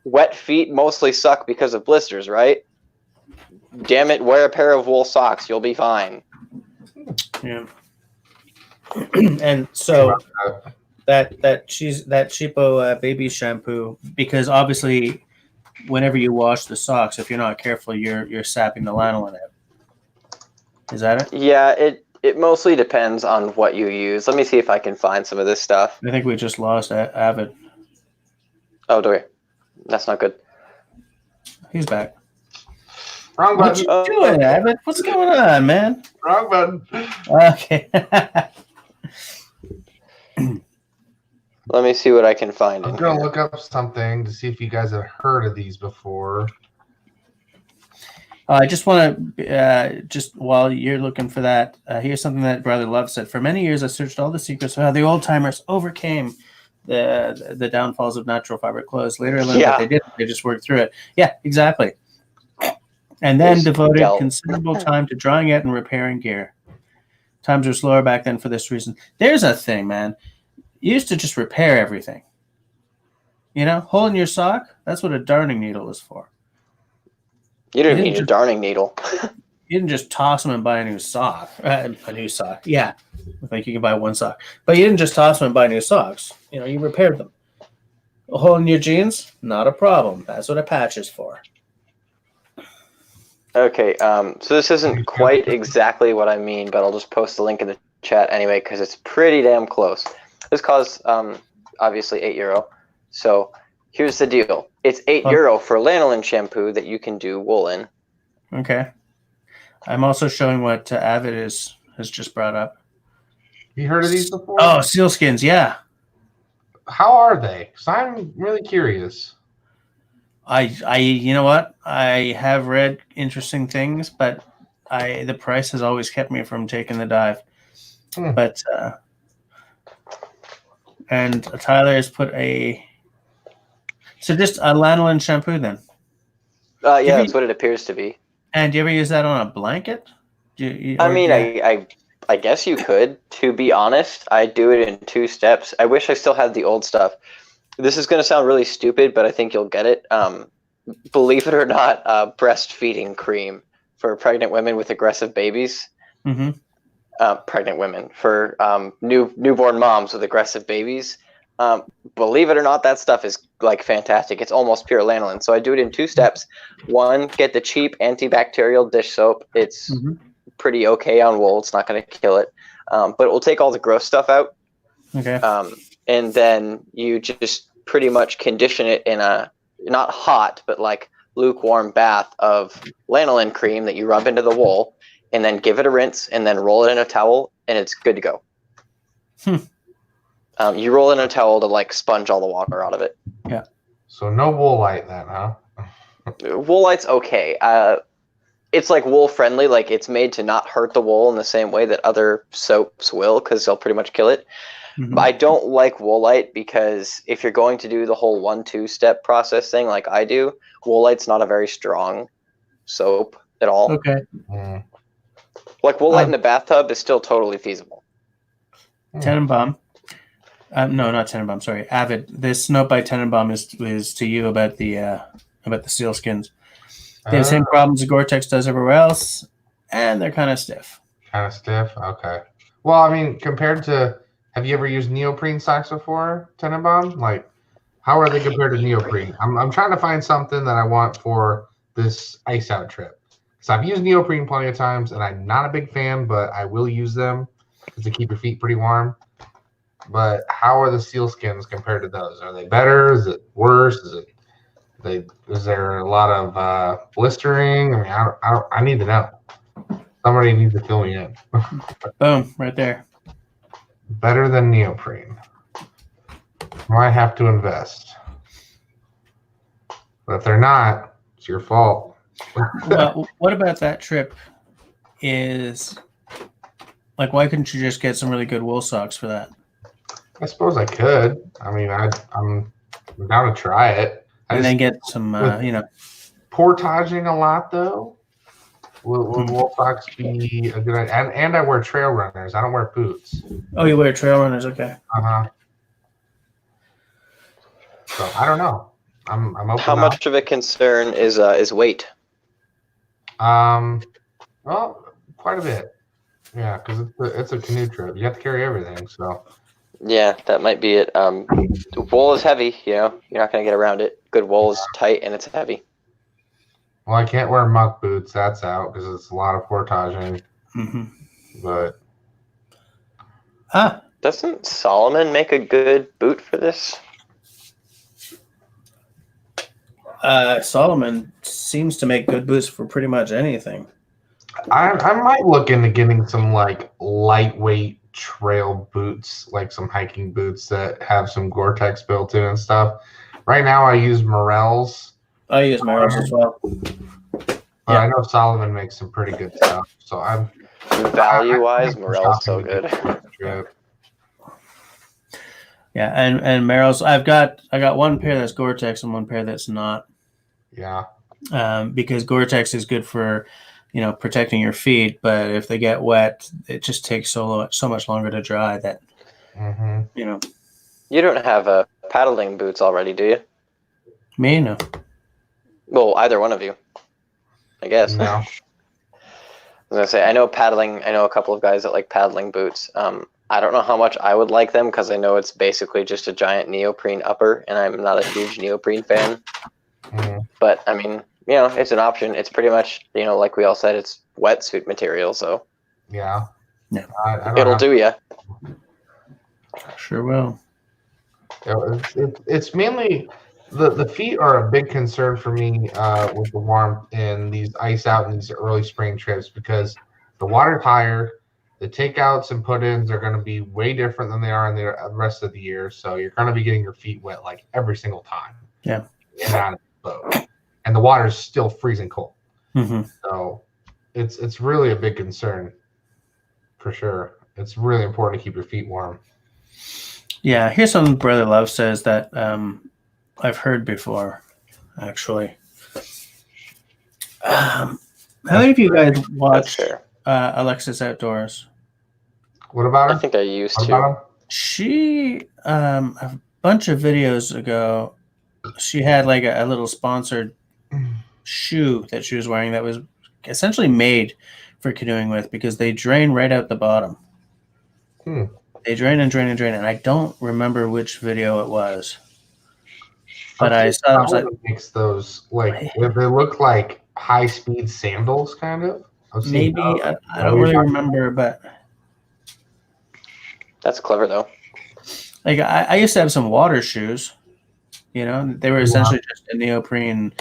wet feet mostly suck because of blisters, right? Damn it! Wear a pair of wool socks, you'll be fine. Yeah. And so that cheapo baby shampoo, because obviously whenever you wash the socks, if you're not careful, you're sapping the lanolin out. Is that it? Yeah, it mostly depends on what you use. Let me see if I can find some of this stuff. I think we just lost Avid. Oh, do we? That's not good. He's back. Wrong button. What you doing, Avid? What's going on, man? Wrong button. Okay. Let me see what I can find. I'm going to look up something to see if you guys have heard of these before. I just want to, just while you're looking for that, here's something that Brother Love said. For many years, I searched all the secrets of how the old timers overcame the downfalls of natural fiber clothes. Later, I learned that they didn't. They just worked through it. Yeah, exactly. And then devoted considerable time to drying out and repairing gear. Times were slower back then for this reason. There's a thing, man. You used to just repair everything. You know, hole in your sock, that's what a darning needle is for. You didn't need a darning needle. You didn't just toss them and buy a new sock. A new sock. Yeah. Like you can buy one sock. But you didn't just toss them and buy new socks. You know, you repaired them. A hole in your jeans? Not a problem. That's what a patch is for. Okay, so this isn't quite exactly what I mean, but I'll just post the link in the chat anyway because it's pretty damn close. This costs obviously €8. So here's the deal. It's €8 for lanolin shampoo that you can do wool in. Okay. I'm also showing what Avid has just brought up. You heard of these before? Oh, sealskins, yeah. How are they? Because I'm really curious. You know what? I have read interesting things, but the price has always kept me from taking the dive. But and Tyler has put just a lanolin shampoo then. Yeah, that's what it appears to be. And do you ever use that on a blanket? I guess you could. To be honest, I do it in 2 steps. I wish I still had the old stuff. This is going to sound really stupid, but I think you'll get it. Believe it or not, breastfeeding cream for pregnant women with aggressive babies. Mm-hmm. Pregnant women for newborn moms with aggressive babies. Believe it or not, that stuff is like fantastic. It's almost pure lanolin. So I do it in 2 steps. 1, get the cheap antibacterial dish soap. It's pretty okay on wool. It's not going to kill it, but it will take all the gross stuff out. Okay. And then you just pretty much condition it in a not hot, but like lukewarm bath of lanolin cream that you rub into the wool, and then give it a rinse, and then roll it in a towel, and it's good to go. You roll it in a towel to like sponge all the water out of it. Yeah. So no Woolite then, huh? Woolite's okay. It's like wool friendly. Like it's made to not hurt the wool in the same way that other soaps will, because they'll pretty much kill it. Mm-hmm. But I don't like Woolite because if you're going to do the whole 1-2 step process thing like I do, Woolite's not a very strong soap at all. Okay. Like Woolite in the bathtub is still totally feasible. Tenenbaum. No, not Tenenbaum. Sorry, Avid. This note by Tenenbaum is to you about the sealskins. They have the same problems as Gore-Tex does everywhere else, and they're kind of stiff. Kind of stiff? Okay. Well, I mean, compared to, have you ever used neoprene socks before, Tenenbaum? Like, how are they compared to neoprene? I'm trying to find something that I want for this ice out trip. So I've used neoprene plenty of times, and I'm not a big fan, but I will use them because they keep your feet pretty warm. But how are the sealskins compared to those? Are they better? Is it worse? Is there a lot of blistering? I mean, I need to know. Somebody needs to fill me in. Boom, right there. Better than neoprene. Might have to invest. But if they're not, it's your fault. Well, what about that trip is, like, why couldn't you just get some really good wool socks for that? I suppose I could. I mean, I'm down to try it. And then get some, portaging a lot, though. Will wool socks be a good idea? And I wear trail runners. I don't wear boots. Oh, you wear trail runners? Okay. Uh-huh. So, I don't know. I'm open. How much of a concern is weight? Well, quite a bit. Yeah, because it's a canoe trip. You have to carry everything, so. Yeah, that might be it. Wool is heavy, you're not going to get around it. Good wool is tight and it's heavy. Well, I can't wear muck boots. That's out because it's a lot of portaging. Mm-hmm. But. Doesn't Solomon make a good boot for this? Solomon seems to make good boots for pretty much anything. I might look into getting some like lightweight trail boots, like some hiking boots that have some Gore-Tex built in and stuff. Right now I use Morels. I use Morels as well. But I know Solomon makes some pretty good stuff. So I'm value-wise, Morel's so good. Yeah, and Merrell's. I got one pair that's Gore-Tex and one pair that's not. Yeah. Because Gore-Tex is good for, protecting your feet, but if they get wet, it just takes so much longer to dry that, You don't have paddling boots already, do you? Me, no. Well, either one of you, I guess. No. I was gonna say, I know a couple of guys that like paddling boots. I don't know how much I would like them because I know it's basically just a giant neoprene upper, and I'm not a huge neoprene fan. But I mean, it's an option. It's pretty much, like we all said, it's wetsuit material, so yeah. It'll do ya. Sure will. It's mainly the feet are a big concern for me with the warmth in these ice out and these early spring trips because the water's higher. The takeouts and put-ins are going to be way different than they are in the rest of the year. So you're going to be getting your feet wet like every single time. Yeah. And out of the boat. And the water's still freezing cold. Mm-hmm. So it's really a big concern for sure. It's really important to keep your feet warm. Yeah. Here's something Brother Love says that I've heard before, actually. How many of you guys watch Alexis Outdoors? What about her? I think I used to. She, a bunch of videos ago, she had like a little sponsored shoe that she was wearing that was essentially made for canoeing with because they drain right out the bottom. They drain and drain and drain, and I don't remember which video it was. But I saw them. Makes those like they look like high-speed sandals, kind of. Maybe I don't really remember, but that's clever though. Like I used to have some water shoes. They were essentially just a neoprene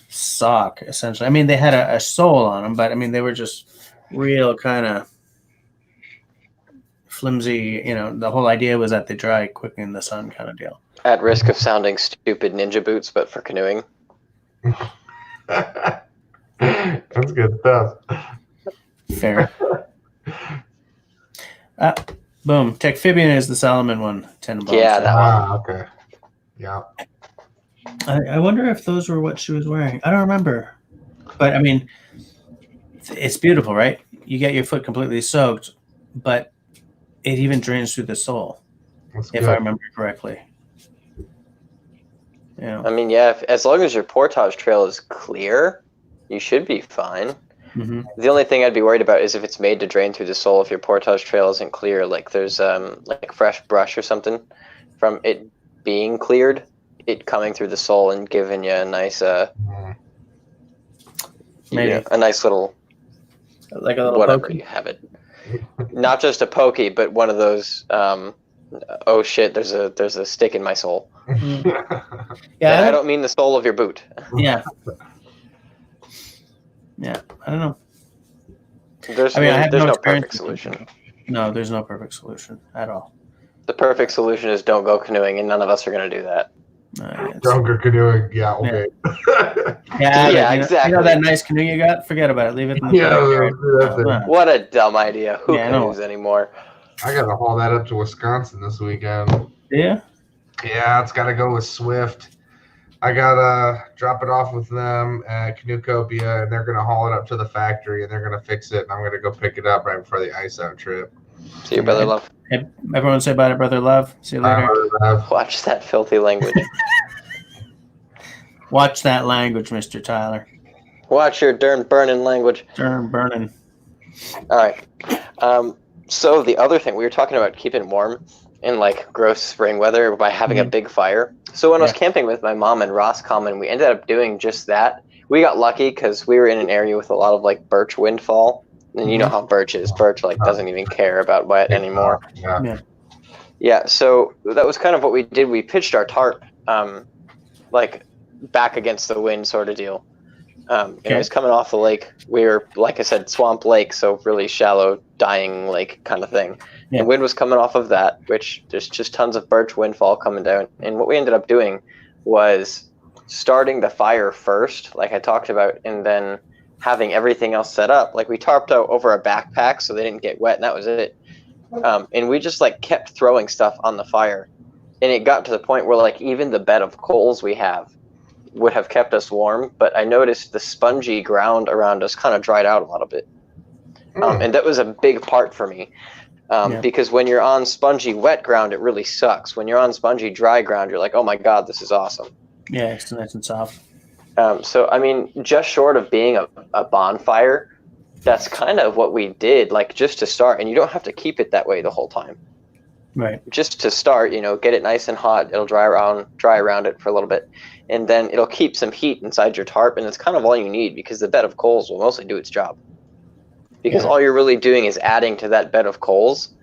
sock. Essentially, I mean they had a sole on them, but I mean they were just real kind of flimsy. The whole idea was that they dry quickly in the sun, kind of deal. At risk of sounding stupid, ninja boots, but for canoeing. That's good stuff. Fair. Boom. Techphibian is the Solomon one. 10 bucks. Yeah, that one. Okay. Yeah. I wonder if those were what she was wearing. I don't remember. But, I mean, it's beautiful, right? You get your foot completely soaked, but it even drains through the sole, if I remember correctly. I mean, yeah, as long as your portage trail is clear, you should be fine. Mm-hmm. The only thing I'd be worried about is if it's made to drain through the sole. If your portage trail isn't clear, like there's like fresh brush or something from it being cleared, it coming through the sole and giving you a nice a nice little like a little whatever pokey. You have it. Not just a pokey, but one of those. Oh shit! There's a stick in my sole. Yeah, I don't mean the sole of your boot. Yeah. Yeah, I don't know. There's no perfect solution. No, there's no perfect solution at all. The perfect solution is don't go canoeing, and none of us are going to do that. Don't go canoeing. Yeah, okay. Yeah, exactly. That nice canoe you got? Forget about it. Leave it in the backyard. What a dumb idea. Who canoes anymore? I got to haul that up to Wisconsin this weekend. Yeah? Yeah, it's got to go with Swift. I got to drop it off with them at Canoecopia, and they're going to haul it up to the factory, and they're going to fix it, and I'm going to go pick it up right before the ice out trip. See you, Brother Love. Hey, everyone say bye to Brother Love. See you later. Watch that filthy language. Watch that language, Mr. Tyler. Watch your darn burning language. Darn burning. All right. So the other thing, we were talking about keeping warm in like gross spring weather by having a big fire. So when I was camping with my mom in Roscommon, we ended up doing just that. We got lucky because we were in an area with a lot of like birch windfall. And you know how birch is. Birch like doesn't even care about wet anymore. Yeah, so that was kind of what we did. We pitched our tarp like back against the wind sort of deal. It was coming off the lake. We were, like I said, swamp lake, so really shallow, dying lake kind of thing. Yeah. The wind was coming off of that, which there's just tons of birch windfall coming down. And what we ended up doing was starting the fire first, like I talked about, and then having everything else set up. Like we tarped out over a backpack so they didn't get wet, and that was it. And we just like kept throwing stuff on the fire, and it got to the point where like even the bed of coals we have would have kept us warm, but I noticed the spongy ground around us kind of dried out a little bit. And that was a big part for me. Because when you're on spongy wet ground, it really sucks. When you're on spongy dry ground, you're like, oh my God, this is awesome. Yeah, it's nice and soft. So, I mean, just short of being a bonfire, that's kind of what we did, like just to start. And you don't have to keep it that way the whole time. Right. Just to start, get it nice and hot. It'll dry around it for a little bit. And then it'll keep some heat inside your tarp. And it's kind of all you need because the bed of coals will mostly do its job. Because all you're really doing is adding to that bed of coals.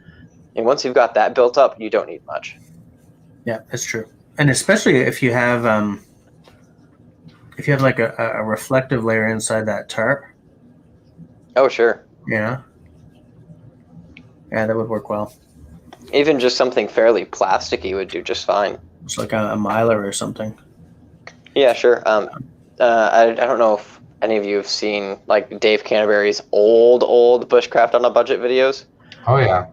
And once you've got that built up, you don't need much. Yeah, that's true. And especially if you have like a reflective layer inside that tarp. Oh, sure. Yeah. Yeah, that would work well. Even just something fairly plasticky would do just fine. It's like a mylar or something. Yeah, sure. I don't know if any of you have seen like Dave Canterbury's old bushcraft on a budget videos. Oh yeah.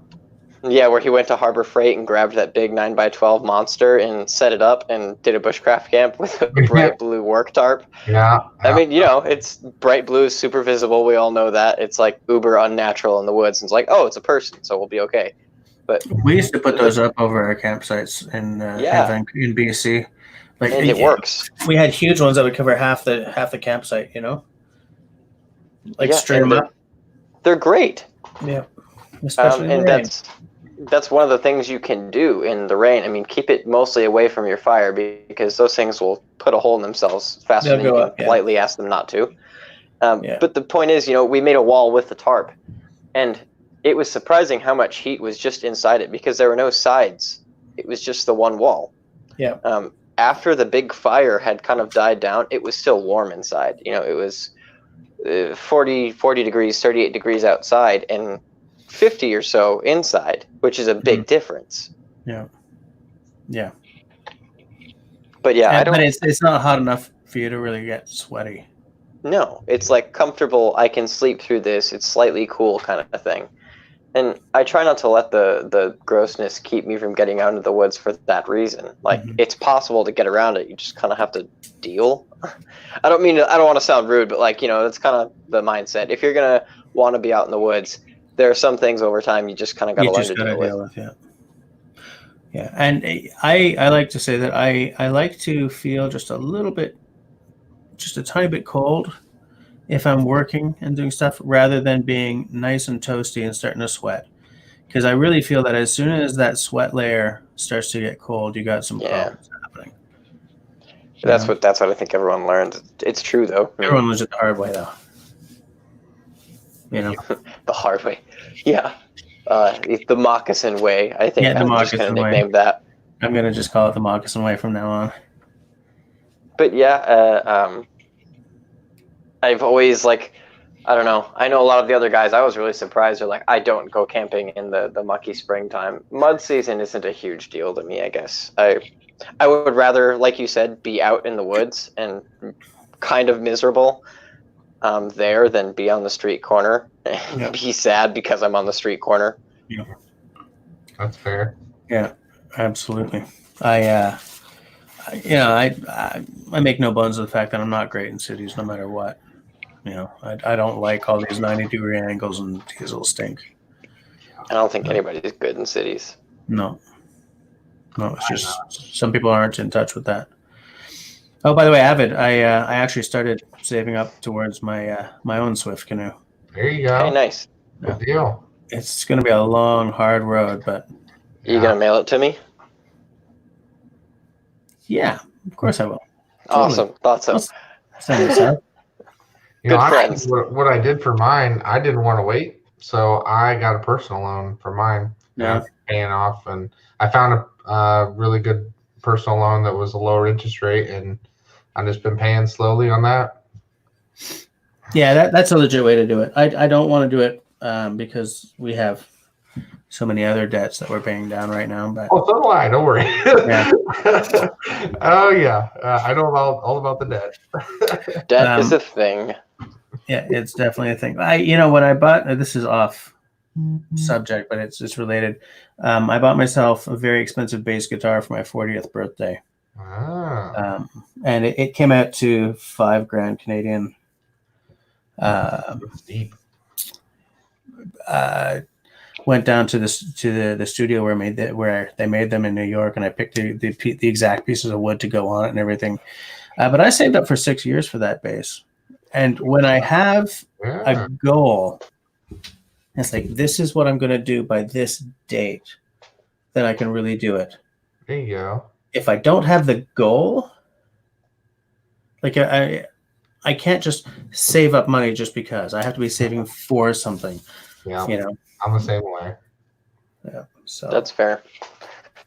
Yeah, where he went to Harbor Freight and grabbed that big 9x12 monster and set it up and did a bushcraft camp with a bright blue work tarp. Yeah. I mean, it's bright blue, super visible. We all know that. It's like uber unnatural in the woods. And it's like, oh, it's a person, so we'll be okay. But we used to put those up over our campsites in BC. Like, and it works. We had huge ones that would cover half the campsite, like straight them up. They're great. Yeah, especially in the rain. That's one of the things you can do in the rain. I mean, keep it mostly away from your fire because those things will put a hole in themselves faster than you can politely ask them not to. But the point is, we made a wall with the tarp, and it was surprising how much heat was just inside it because there were no sides. It was just the one wall. Yeah. After the big fire had kind of died down, it was still warm inside. It was 40 degrees, 38 degrees outside, and 50 or so inside, which is a big difference. Yeah. Yeah. But but it's not hot enough for you to really get sweaty. No, it's like comfortable. I can sleep through this. It's slightly cool kind of thing. And I try not to let the grossness keep me from getting out into the woods for that reason. Like, it's possible to get around it. You just kind of have to deal. I don't want to sound rude, but that's kind of the mindset. If you're going to want to be out in the woods, there are some things over time you just kind of got to learn to deal with. Yeah. And I like to say that I like to feel just a tiny bit cold if I'm working and doing stuff rather than being nice and toasty and starting to sweat. Because I really feel that as soon as that sweat layer starts to get cold, you got some problems happening. That's what I think everyone learns. It's true though. Everyone learns it the hard way though. The hard way. Yeah. The moccasin way. I think I'm just going to nickname that. I'm going to just call it the moccasin way from now on. But I've always I don't know. I know a lot of the other guys, I was really surprised. They're like, I don't go camping in the mucky springtime. Mud season isn't a huge deal to me, I guess. I would rather, like you said, be out in the woods and kind of miserable there than be on the street corner and be sad because I'm on the street corner. Yeah. That's fair. Yeah, absolutely. I make no bones of the fact that I'm not great in cities no matter what. I don't like all these 90-degree angles and diesel stink. I don't think anybody's good in cities. No, it's just some people aren't in touch with that. Oh, by the way, Avid, I actually started saving up towards my own Swift canoe. There you go. Hey, nice. Good deal. It's going to be a long, hard road, but... Are you going to mail it to me? Yeah, of course I will. Awesome. Thought so. Send this out. Good friends. What I did for mine, I didn't want to wait, so I got a personal loan for mine. Yeah. Paying off, and I found a really good personal loan that was a lower interest rate, and I've just been paying slowly on that. Yeah, that's a legit way to do it. I don't want to do it because we have so many other debts that we're paying down right now. But so do I. Don't worry. Yeah. Oh yeah, I know all about the debt. Debt is a thing. Yeah, it's definitely a thing. When I bought, this is off subject, but it's related. I bought myself a very expensive bass guitar for my 40th birthday. And it came out to $5,000 Canadian. It's deep. Went down to the studio where they made them in New York, and I picked the exact pieces of wood to go on it and everything. But I saved up for 6 years for that bass. And when I have a goal, it's like, this is what I'm going to do by this date, then I can really do it. There you go. If I don't have the goal, like I can't just save up money just because. I have to be saving for something. Yeah. I'm the same way. Yeah. So that's fair.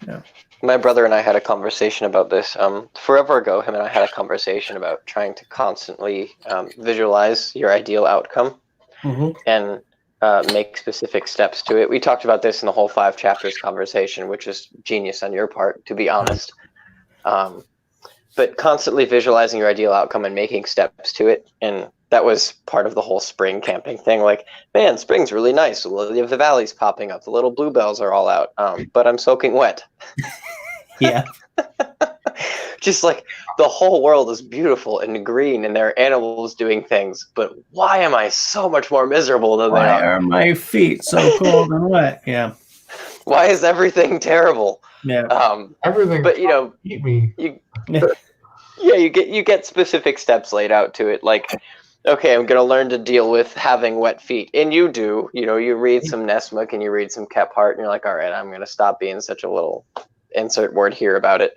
Yeah. My brother and I had a conversation about this. Forever ago, him and I had a conversation about trying to constantly visualize your ideal outcome and make specific steps to it. We talked about this in the whole 5 chapters conversation, which is genius on your part, to be honest. But constantly visualizing your ideal outcome and making steps to it. And that was part of the whole spring camping thing. Like, man, spring's really nice. The lily of the valley's popping up. The little bluebells are all out. But I'm soaking wet. Yeah. Just like the whole world is beautiful and green and there are animals doing things. But why am I so much more miserable than they are? Why are my feet so cold and wet? Yeah. Why is everything terrible? Yeah. Everything. But eat me. You get specific steps laid out to it. Like, okay, I'm gonna learn to deal with having wet feet, and you do. You read some Nesmuk and you read some Kephart, and you're like, all right, I'm gonna stop being such a little insert word here about it.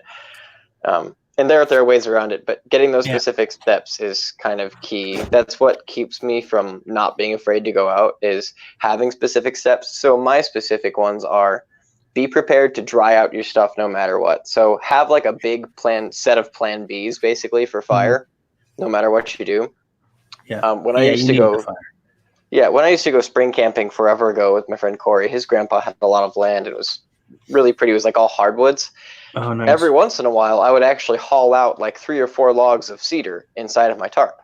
And there are ways around it, but getting those specific steps is kind of key. That's what keeps me from not being afraid to go out, is having specific steps. So my specific ones are: be prepared to dry out your stuff no matter what. So have like a big set of plan Bs basically for fire, no matter what you do. Yeah. When I used to go spring camping forever ago with my friend Corey, his grandpa had a lot of land. It was really pretty. It was like all hardwoods. Oh, nice. Every once in a while, I would actually haul out like 3 or 4 logs of cedar inside of my tarp.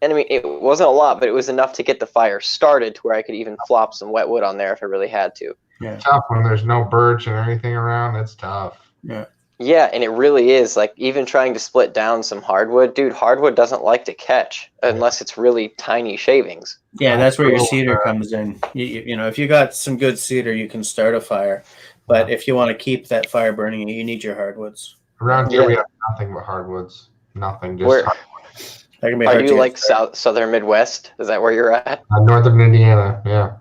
And I mean, it wasn't a lot, but it was enough to get the fire started to where I could even flop some wet wood on there if I really had to. Yeah. Tough when there's no birch and anything around. It's tough. Yeah. Yeah, and it really is. Like, even trying to split down some hardwood, dude, hardwood doesn't like to catch unless it's really tiny shavings. Yeah, that's where your cedar comes in. If you got some good cedar, you can start a fire. But if you want to keep that fire burning, you need your hardwoods. Around here, we have nothing but hardwoods. Nothing. Just hardwoods. Are you like southern Midwest? Is that where you're at? Northern Indiana, yeah.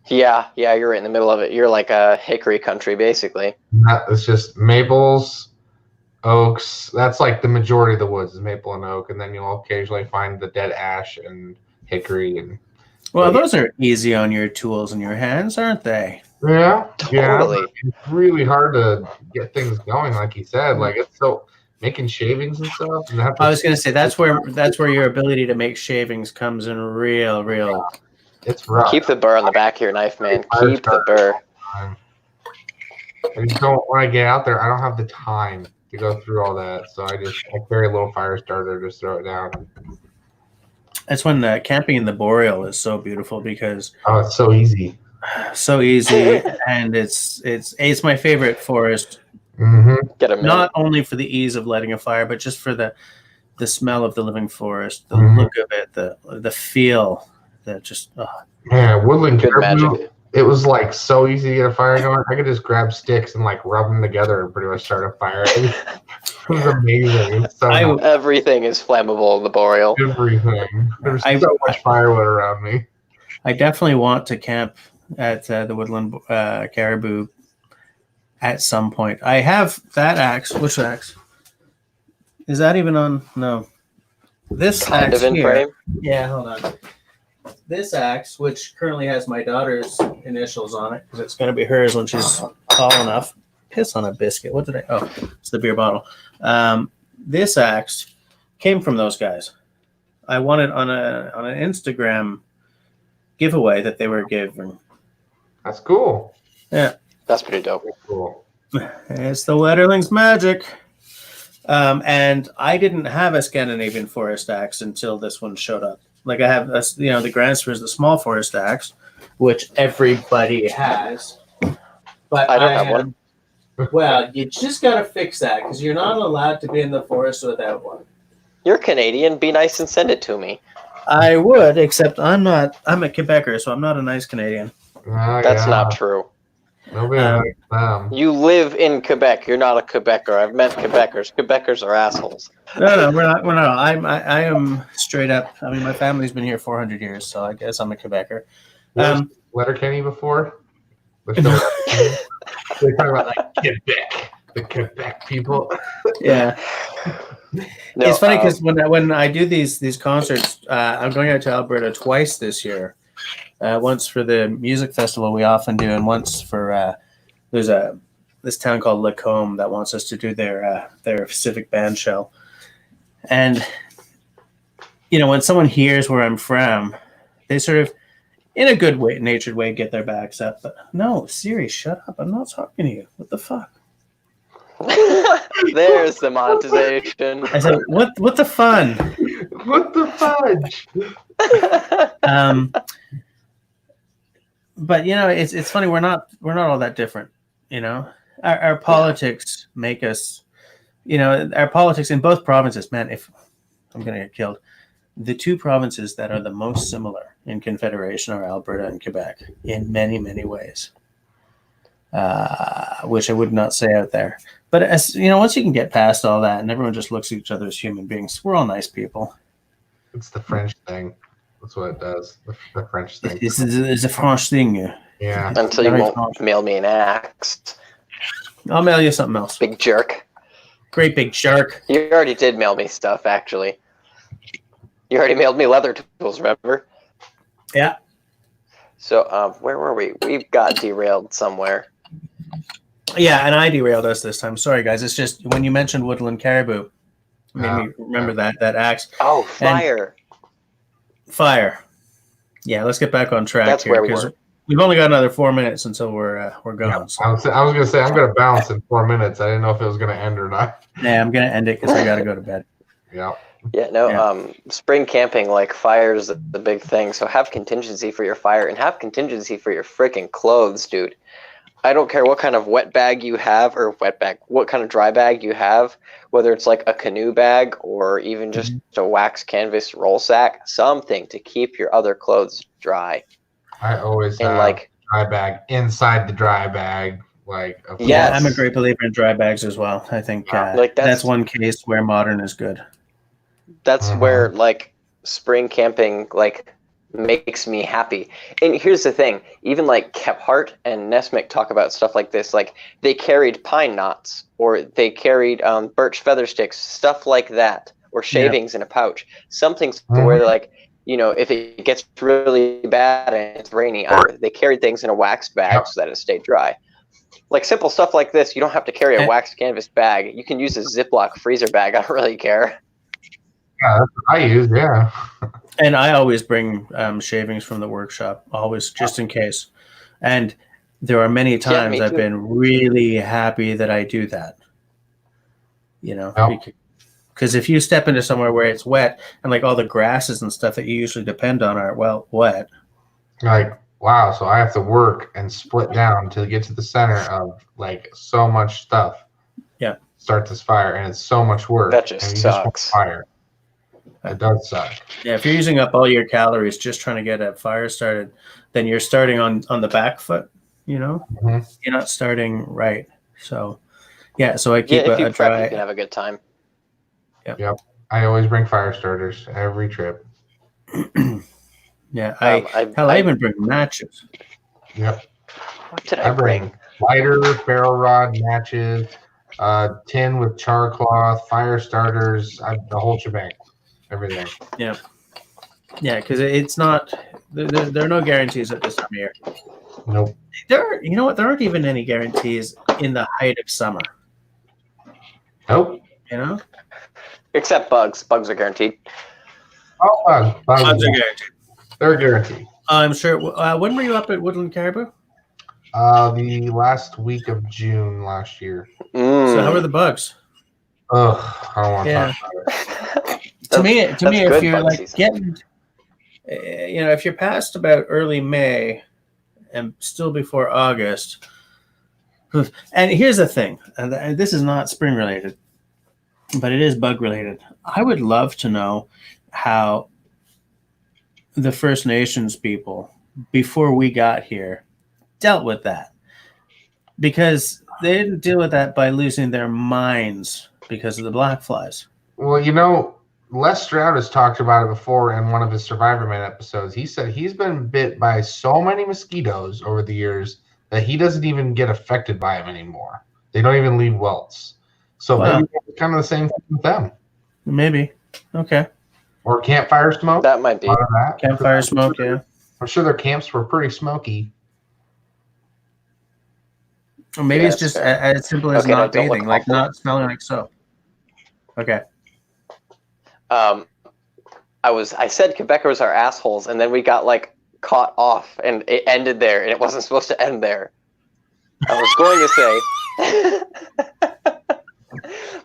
Yeah, you're right in the middle of it. You're like a hickory country, basically. It's just maples, oaks. That's like the majority of the woods is maple and oak, and then you'll occasionally find the dead ash and hickory. Well, those are easy on your tools and your hands, aren't they? Yeah, totally. Yeah, it's really hard to get things going, like you said. Like, it's so making shavings and stuff. And I was going to say that's where your ability to make shavings comes in real. It's rough. Keep the burr on the back of your knife, man. Keep the burr. I just don't, when I get out there, I don't have the time to go through all that. So I carry a little fire starter, just throw it down. That's when camping in the boreal is so beautiful because it's so easy. And it's my favorite forest. Not only for the ease of lighting a fire, but just for the smell of the living forest, the look of it, the feel. Woodland caribou. It was like so easy to get a fire going. I could just grab sticks and like rub them together and pretty much start a fire. It was amazing. Everything is flammable in the boreal. Everything. There's so much firewood around me. I definitely want to camp at the woodland caribou at some point. I have that axe. Which axe? Is that even on? No. This kind axe of in here. frame. Yeah, hold on. This axe, which currently has my daughter's initials on it, because it's going to be hers when she's tall enough. Piss on a biscuit. What did I? Oh, it's the beer bottle. This axe came from those guys. I won it on an Instagram giveaway that they were giving. That's cool. Yeah. That's pretty dope. Cool. It's the Wetterling's magic. And I didn't have a Scandinavian forest axe until this one showed up. Like I have, the Grandspurs, the small forest axe, which everybody has. But I don't have one. Well, you just got to fix that because you're not allowed to be in the forest without one. You're Canadian. Be nice and send it to me. I would, except I'm not. I'm a Quebecer, so I'm not a nice Canadian. That's not true. Nobody likes them. You live in Quebec. You're not a Quebecer. I've met Quebecers. Quebecers are assholes. No, we're not. We're not. I am straight up. I mean, my family's been here 400 years, so I guess I'm a Quebecer. Letterkenny before? We're talking about like Quebec, the Quebec people. Yeah. No, it's funny because when I do these concerts, I'm going out to Alberta twice this year. Once for the music festival we often do, and once for there's this town called Lacombe that wants us to do their civic band show. And when someone hears where I'm from, they sort of, in a good way, natured way, get their backs up. But no, Siri, shut up! I'm not talking to you. What the fuck? There's the monetization. I said, what the fun? What the fudge? But it's funny. We're not all that different. Our politics make us. Our politics in both provinces. Man, if I'm gonna get killed, the two provinces that are the most similar in Confederation are Alberta and Quebec in many, many ways. Which I would not say out there. But as once you can get past all that and everyone just looks at each other as human beings, we're all nice people. It's the French thing. That's what it does. The French thing. It's a French thing. Yeah. Until you won't mail me an axe. I'll mail you something else. Big jerk. Great big jerk. You already did mail me stuff, actually. You already mailed me leather tools, remember? Yeah. So, where were we? We got derailed somewhere. Yeah, and I derailed us this time. Sorry, guys. It's just when you mentioned woodland caribou, made me remember that axe. Oh, fire. And fire. Yeah, let's get back on track. That's here, where we were. We've only got another 4 minutes until we're gone. Yeah, so. I was gonna say I'm gonna bounce in 4 minutes. I didn't know if it was gonna end or not. Yeah, I'm gonna end it because I gotta go to bed. Yeah. Yeah, no, spring camping, like, fire is the big thing. So have contingency for your fire and have contingency for your freaking clothes, dude. I don't care what kind of wet bag you have, or what kind of dry bag you have, whether it's like a canoe bag or even just a wax canvas roll sack, something to keep your other clothes dry. I always have like dry bag inside the dry bag. Yeah, I'm a great believer in dry bags as well. I think that's one case where modern is good. That's where like spring camping makes me happy. And here's the thing, even like Kephart and Nesmith talk about stuff like this. Like they carried pine knots, or they carried birch feather sticks, stuff like that, or shavings in a pouch. Something where they're like, if it gets really bad and it's rainy, they carried things in a waxed bag so that it stayed dry. Like simple stuff like this, you don't have to carry a waxed canvas bag. You can use a Ziploc freezer bag. I don't really care. Yeah, that's what I use. Yeah. And I always bring shavings from the workshop, always, just in case. And there are many times I've been really happy that I do that. Because if you step into somewhere where it's wet and like all the grasses and stuff that you usually depend on are wet. Like, wow, so I have to work and split down to get to the center of like so much stuff. Yeah. Start this fire, and it's so much work. That just sucks. Fire. It does suck. Yeah, if you're using up all your calories just trying to get a fire started, then you're starting on the back foot, You're not starting right. So, yeah, so I keep if you a prep, dry... you can have a good time. Yep. I always bring fire starters every trip. Yeah, I even bring matches. Yep. What did I bring? Lighter, ferro rod, matches, tin with char cloth, fire starters, the whole shebang. Everything. Yeah, because it's not. There are no guarantees at this time of year. Nope. There aren't even any guarantees in the height of summer. Nope. Except bugs. Bugs are guaranteed. Oh, bugs are guaranteed. They're guaranteed. I'm sure. When were you up at Woodland Caribou? The last week of June last year. So how are the bugs? Ugh, I don't want to talk about it. To me, if you're like season. getting, if you're past about early May and still before August, and here's the thing, and this is not spring related, but it is bug related. I would love to know how the First Nations people, before we got here, dealt with that, because they didn't deal with that by losing their minds because of the black flies. Well, Les Stroud has talked about it before in one of his Survivor Man episodes. He said he's been bit by so many mosquitoes over the years that he doesn't even get affected by them anymore. They don't even leave welts. So maybe it's kind of the same thing with them. Maybe. Okay. Or campfire smoke. That might be. Campfire smoke, yeah. I'm sure their camps were pretty smoky. Or maybe it's just as simple as not bathing, like awful. not smelling like soap. Okay. I said Quebecers are assholes, and then we got like caught off, and it ended there, and it wasn't supposed to end there. I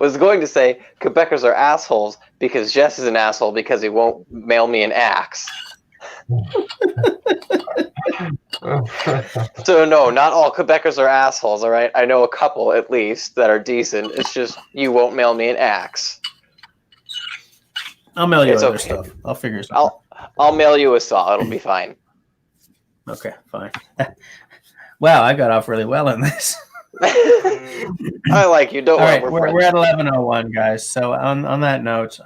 was going to say Quebecers are assholes because Jess is an asshole because he won't mail me an axe. So no, not all Quebecers are assholes, all right? I know a couple at least that are decent. It's just you won't mail me an axe. I'll mail you other stuff. I'll figure something out. I'll mail you a saw. It'll be fine. Okay, fine. Wow, I got off really well in this. I like you. Don't worry. All right, we're at 11:01, guys. So on that note,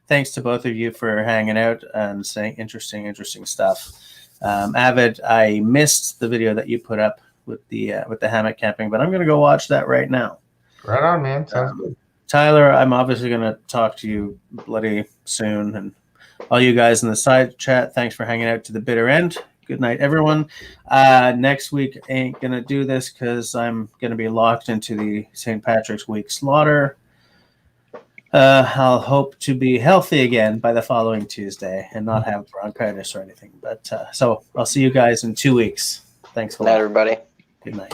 thanks to both of you for hanging out and saying interesting stuff. Avid, I missed the video that you put up with the hammock camping, but I'm going to go watch that right now. Right on, man. Sounds good. Tyler, I'm obviously going to talk to you bloody soon, and all you guys in the side chat, thanks for hanging out to the bitter end. Good night, everyone. Next week ain't going to do this because I'm going to be locked into the St. Patrick's Week slaughter. I'll hope to be healthy again by the following Tuesday and not have bronchitis or anything. But so I'll see you guys in 2 weeks. Thanks a lot. Good night, everybody. Good night.